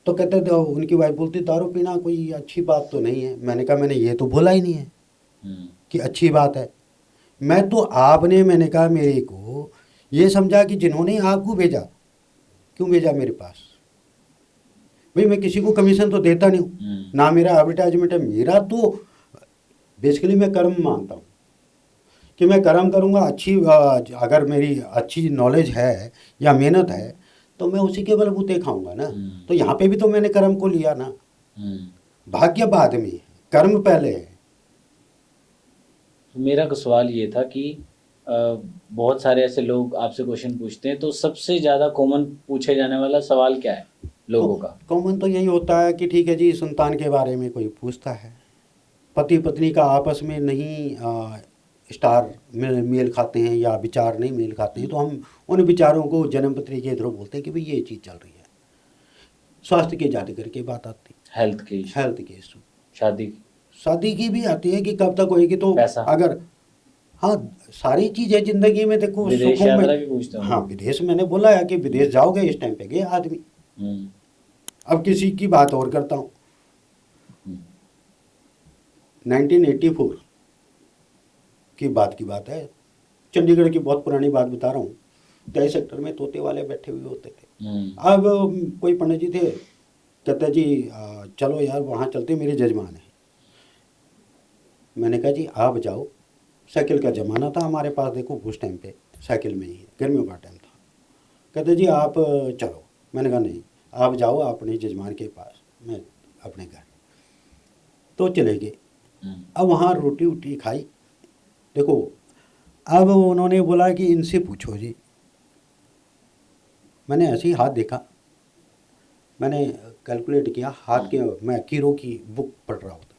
तो कहते उनकी वाइफ बोलती दारू पीना कोई अच्छी बात तो नहीं है। मैंने कहा मैंने ये तो बोला ही नहीं है कि अच्छी बात है। मैं तो आपने, मैंने कहा मेरे को ये समझा कि जिन्होंने आपको भेजा, क्यों भेजा मेरे पास। भाई मैं किसी को कमीशन तो देता नहीं हूँ, ना मेरा एडवर्टाइजमेंट है। मेरा तो बेसिकली मैं कर्म मानता हूँ कि मैं कर्म करूँगा। अगर मेरी अच्छी नॉलेज है या मेहनत है तो मैं उसी के बलबूते खाऊंगा ना। तो यहाँ पे भी तो मैंने कर्म को लिया ना। भाग्य बाद में, कर्म पहले है। मेरा सवाल ये था कि बहुत सारे ऐसे लोग आपसे क्वेश्चन पूछते हैं, तो सबसे ज़्यादा कॉमन पूछे जाने वाला सवाल क्या है लोगों का? कॉमन तो यही होता है कि ठीक है जी, संतान के बारे में कोई पूछता है, पति पत्नी का आपस में नहीं स्टार मेल खाते हैं या विचार नहीं मेल खाते हैं, तो हम उन विचारों को जन्म पत्री के थ्रू बोलते हैं कि भाई ये चीज़ चल रही है। स्वास्थ्य के जाते करके बात आती, हेल्थ के इशू, शादी की भी आती है कि कब तक होएगी, तो पैसा, अगर हाँ सारी चीज़ें ज़िंदगी में देखो, विदेश सुखों यात्रा में भी पूछते हैं। हाँ विदेश, मैंने बोला है कि विदेश जाओगे, इस टाइम पे गए आदमी। अब किसी की बात और करता हूँ, 1984 की बात है, चंडीगढ़ की बहुत पुरानी बात बता रहा हूँ। 23 सेक्टर में तोते वाले बैठे हुए होते थे। अब कोई पंडित जी थे, कहते जी चलो यार वहाँ चलते, मेरे जजमान है। मैंने कहा जी आप जाओ, साइकिल का ज़माना था हमारे पास, देखो उस टाइम पे साइकिल में ही है, गर्मियों का टाइम था। कहते जी आप चलो। मैंने कहा नहीं, आप जाओ अपने जजमान के पास, मैं अपने घर। तो चले गए। अब वहाँ रोटी वोटी खाई। देखो अब उन्होंने बोला कि इनसे पूछो जी। मैंने ऐसे ही हाथ देखा, मैंने कैलकुलेट किया हाथ के, मैं कीरो की बुक पढ़ रहा होता।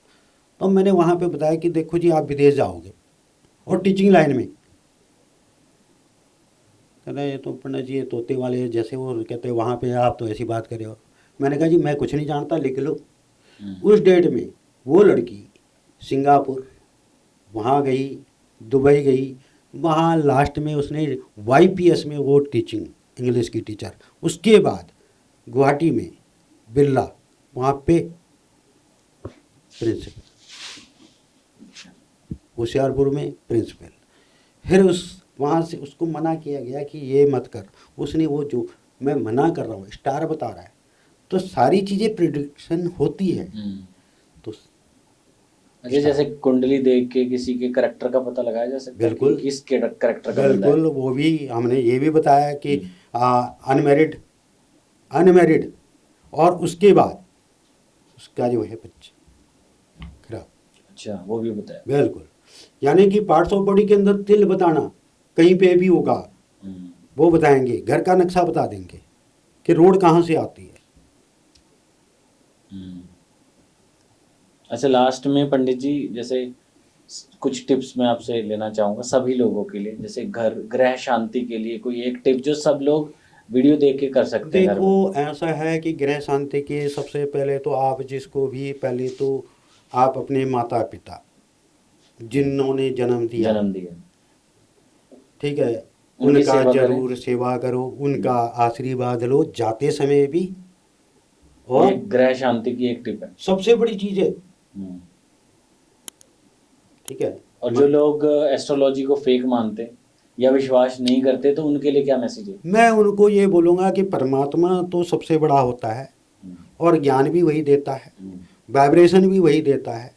तो मैंने वहाँ पे बताया कि देखो जी आप विदेश जाओगे और टीचिंग लाइन में। कहते हैं ये तो पंडित जी ये तोते वाले जैसे, वो कहते हैं वहाँ पे आप तो ऐसी बात कर रहे हो। मैंने कहा जी मैं कुछ नहीं जानता, लिख लो। उस डेट में वो लड़की सिंगापुर वहाँ गई, दुबई गई, वहाँ लास्ट में उसने YPS में वो टीचिंग, इंग्लिश की टीचर। उसके बाद गुवाहाटी में बिरला, वहाँ पे प्रिंसिपल, होशियारपुर में प्रिंसिपल। फिर वहाँ से उसको मना किया गया कि ये मत कर। उसने वो जो मैं मना कर रहा हूँ स्टार बता रहा है, तो सारी चीज़ें प्रिडिक्शन होती है। तो अच्छा, जैसे कुंडली देख के किसी के करैक्टर का पता लगाया जा सकता है? बिल्कुल, किस करैक्टर का बंदा है? बिल्कुल, वो भी हमने ये भी बताया कि अनमैरिड और उसके बाद उसका जो है बच्चा खराब। अच्छा, वो भी बताया। बिल्कुल, यानी कि पार्ट्स ऑफ बॉडी के अंदर तिल बताना कहीं पे भी होगा, वो बताएंगे। घर का नक्शा बता देंगे कि रोड कहाँ से आती है। अच्छा, लास्ट में पंडित जी जैसे कुछ टिप्स मैं आपसे लेना चाहूँगा सभी लोगों के लिए, जैसे घर ग्रह शांति के लिए कोई एक टिप जो सब लोग वीडियो देख के कर सकते हैं। देखो ऐसा है कि गृह शांति के सबसे पहले तो आप जिसको भी, पहले तो आप अपने माता पिता जिन्होंने जन्म दिया, ठीक है, उनका जरूर सेवा करो, उनका आशीर्वाद लो जाते समय भी। और ग्रह शांति की एक टिप है, सबसे बड़ी चीज है, ठीक है। और जो लोग एस्ट्रोलॉजी को फेक मानते या विश्वास नहीं करते, तो उनके लिए क्या मैसेज है? मैं उनको ये बोलूँगा कि परमात्मा तो सबसे बड़ा होता है और ज्ञान भी वही देता है, वाइब्रेशन भी वही देता है।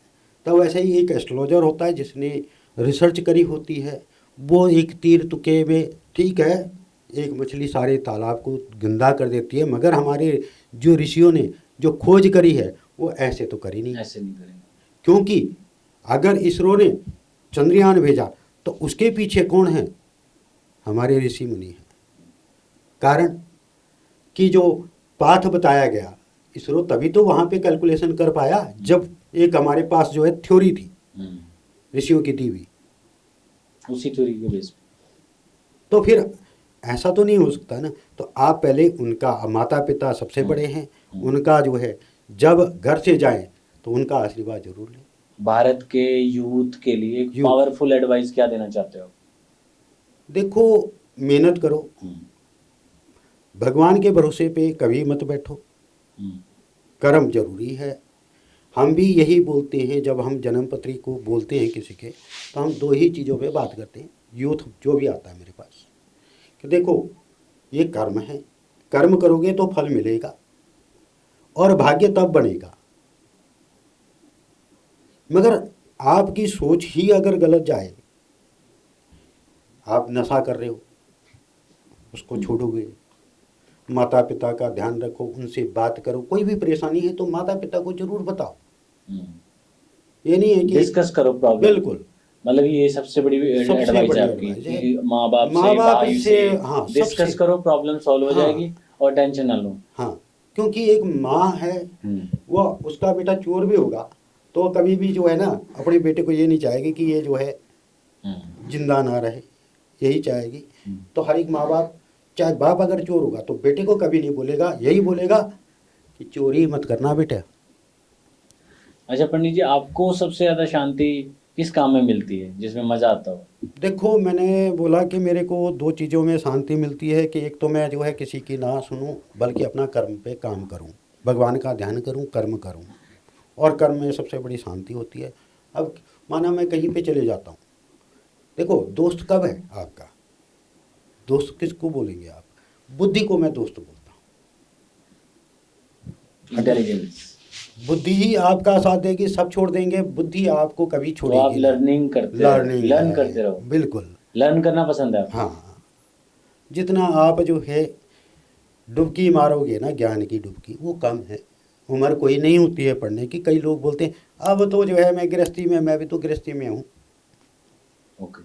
तो वैसे ही एक एस्ट्रोलॉजर होता है जिसने रिसर्च करी होती है, वो एक तीर तुके में, ठीक है, एक मछली सारे तालाब को गंदा कर देती है, मगर हमारे जो ऋषियों ने जो खोज करी है वो ऐसे तो करी नहीं, ऐसे नहीं करेंगे। क्योंकि अगर इसरो ने चंद्रयान भेजा तो उसके पीछे कौन है? हमारे ऋषि मुनि हैं। कारण कि जो पाथ बताया गया, इसरो तभी तो वहाँ पे कैलकुलेशन कर पाया जब एक हमारे पास जो है थ्योरी थी ऋषियों की दी हुई, उसी थ्योरी के बेस पे। तो फिर ऐसा तो नहीं हो सकता ना। तो आप पहले उनका, माता पिता सबसे बड़े हैं, उनका जो है जब घर से जाएं तो उनका आशीर्वाद जरूर लें। भारत के यूथ के लिए पावरफुल एडवाइस क्या देना चाहते हो? देखो मेहनत करो, भगवान के भरोसे पे कभी मत बैठो, कर्म जरूरी है। हम भी यही बोलते हैं, जब हम जन्म पत्री को बोलते हैं किसी के, तो हम दो ही चीज़ों पे बात करते हैं, यूथ जो भी आता है मेरे पास, कि देखो ये कर्म है, कर्म करोगे तो फल मिलेगा और भाग्य तब बनेगा। मगर आपकी सोच ही अगर गलत जाए, आप नशा कर रहे हो उसको छोड़ोगे, माता पिता का ध्यान रखो, उनसे बात करो, कोई भी परेशानी है तो माता पिता को जरूर बताओ। ये नहीं है कि डिस्कस करो प्रॉब्लम। बिल्कुल, मतलब ये सबसे बड़ी एडवाइस है बड़ी आपकी advice है। कि माँ बाप माँ से, बाप भाई से, से हाँ, डिस्कस सबसे, करो, प्रॉब्लम सॉल्व हो हाँ, जाएगी और टेंशन ना लो। हाँ, क्योंकि एक माँ है, वो उसका बेटा चोर भी होगा तो कभी भी जो है ना अपने बेटे को ये नहीं चाहेगी कि ये जो है जिंदा ना रहे, यही चाहेगी। तो हर एक माँ बाप, चाहे बाप अगर चोर होगा तो बेटे को कभी नहीं बोलेगा, यही बोलेगा कि चोरी मत करना बेटा। अच्छा पंडित जी, आपको सबसे ज्यादा शांति किस काम में मिलती है जिसमें मजा आता हो? देखो, मैंने बोला कि मेरे को दो चीज़ों में शांति मिलती है कि एक तो मैं जो है किसी की ना सुनूं बल्कि अपना कर्म पे काम करूं, भगवान का ध्यान करूं, कर्म करूं, और कर्म में सबसे बड़ी शांति होती है। अब माना मैं कहीं पे चले जाता हूँ, देखो दोस्त कब है आपका, दोस्त किसको बोलेंगे आप? बुद्धि को मैं दोस्त बोलता हूँ। इंटेलिजेंस। बुद्धि ही आपका साथ देगी, सब छोड़ देंगे, बुद्धि आपको कभी तो आप छोड़ेगी नहीं। लर्निंग करते रहो, लर्निंग लर्न है, करते रहो। बिल्कुल। लर्न करना पसंद है आपको? हाँ, जितना आप जो है डुबकी मारोगे ना, ज्ञान की डुबकी, वो कम है। उम्र कोई नहीं होती है पढ़ने की। कई लोग बोलते हैं अब तो जो है मैं गृहस्थी में, मैं भी तो गृहस्थी में हूँ। ओके।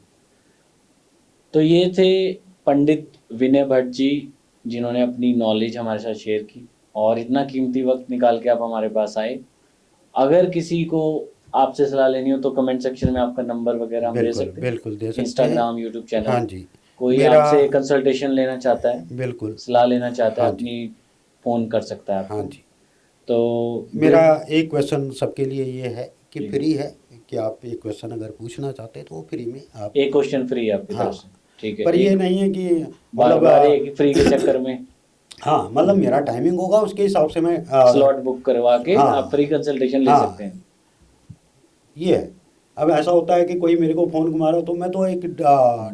तो ये थे पंडित विनय भट्ट जी, जिन्होंने अपनी नॉलेज हमारे साथ शेयर की और इतना कीमती वक्त निकाल के आप हमारे पास आए। अगर किसी को आपसे सलाह लेनी हो तो कमेंट सेक्शन में आपका नंबर वगैरह हम दे बिल्कुल सकते हैं, बिल्कुल दे सकते हैं। Instagram, YouTube channel. हाँ जी, कोई मेरा, आपसे कंसल्टेशन लेना चाहता है, बिल्कुल, सलाह लेना चाहता है, हाँ जी, अपनी फ़ोन कर सकता है हाँ आपको। जी। तो मेरा एक क्वेश्चन सबके लिए ये है कि जी। फ्री है, कि आप एक क्वेश्चन अगर पूछना चाहते हैं तो वो फ्री में आप, एक क्वेश्चन फ्री है आपकी हाँ, तरफ से, ठीक है। पर ये एक नहीं है कि बार मतलब बार एक फ्री के चक्कर में हाँ, मतलब मेरा टाइमिंग होगा उसके हिसाब से मैं स्लॉट बुक करवा के आप हाँ, फ्री कंसल्टेशन ले सकते हाँ, हैं। ये है। अब ऐसा होता है कि कोई मेरे को फ़ोन घुमा रहा हो तो मैं तो एक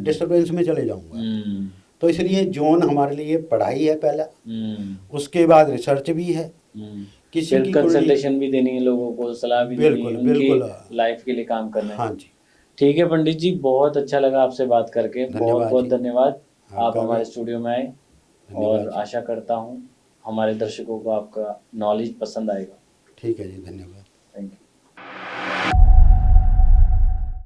डिस्टर्बेंस में चले जाऊंगा। हम्म तो इसलिए जोन हमारे लिए पढ़ाई है पहला, हम्म उसके बाद रिसर्च भी है, हम्म। किसी फिर की कुंडली, कंसल्टेशन भी देनी है लोगों को, सलाह भी देनी है, बिल्कुल उनकी बिल्कुल, लाइफ के लिए काम करना है। हाँ जी। ठीक है पंडित जी, बहुत अच्छा लगा आपसे बात करके, बहुत धन्यवाद बहुत जी, धन्यवाद। आप आपका भी हमारे स्टूडियो में आए धन्यवाद और जी। आशा करता हूँ हमारे दर्शकों को आपका नॉलेज पसंद आएगा। ठीक है जी, धन्यवाद। Thank you.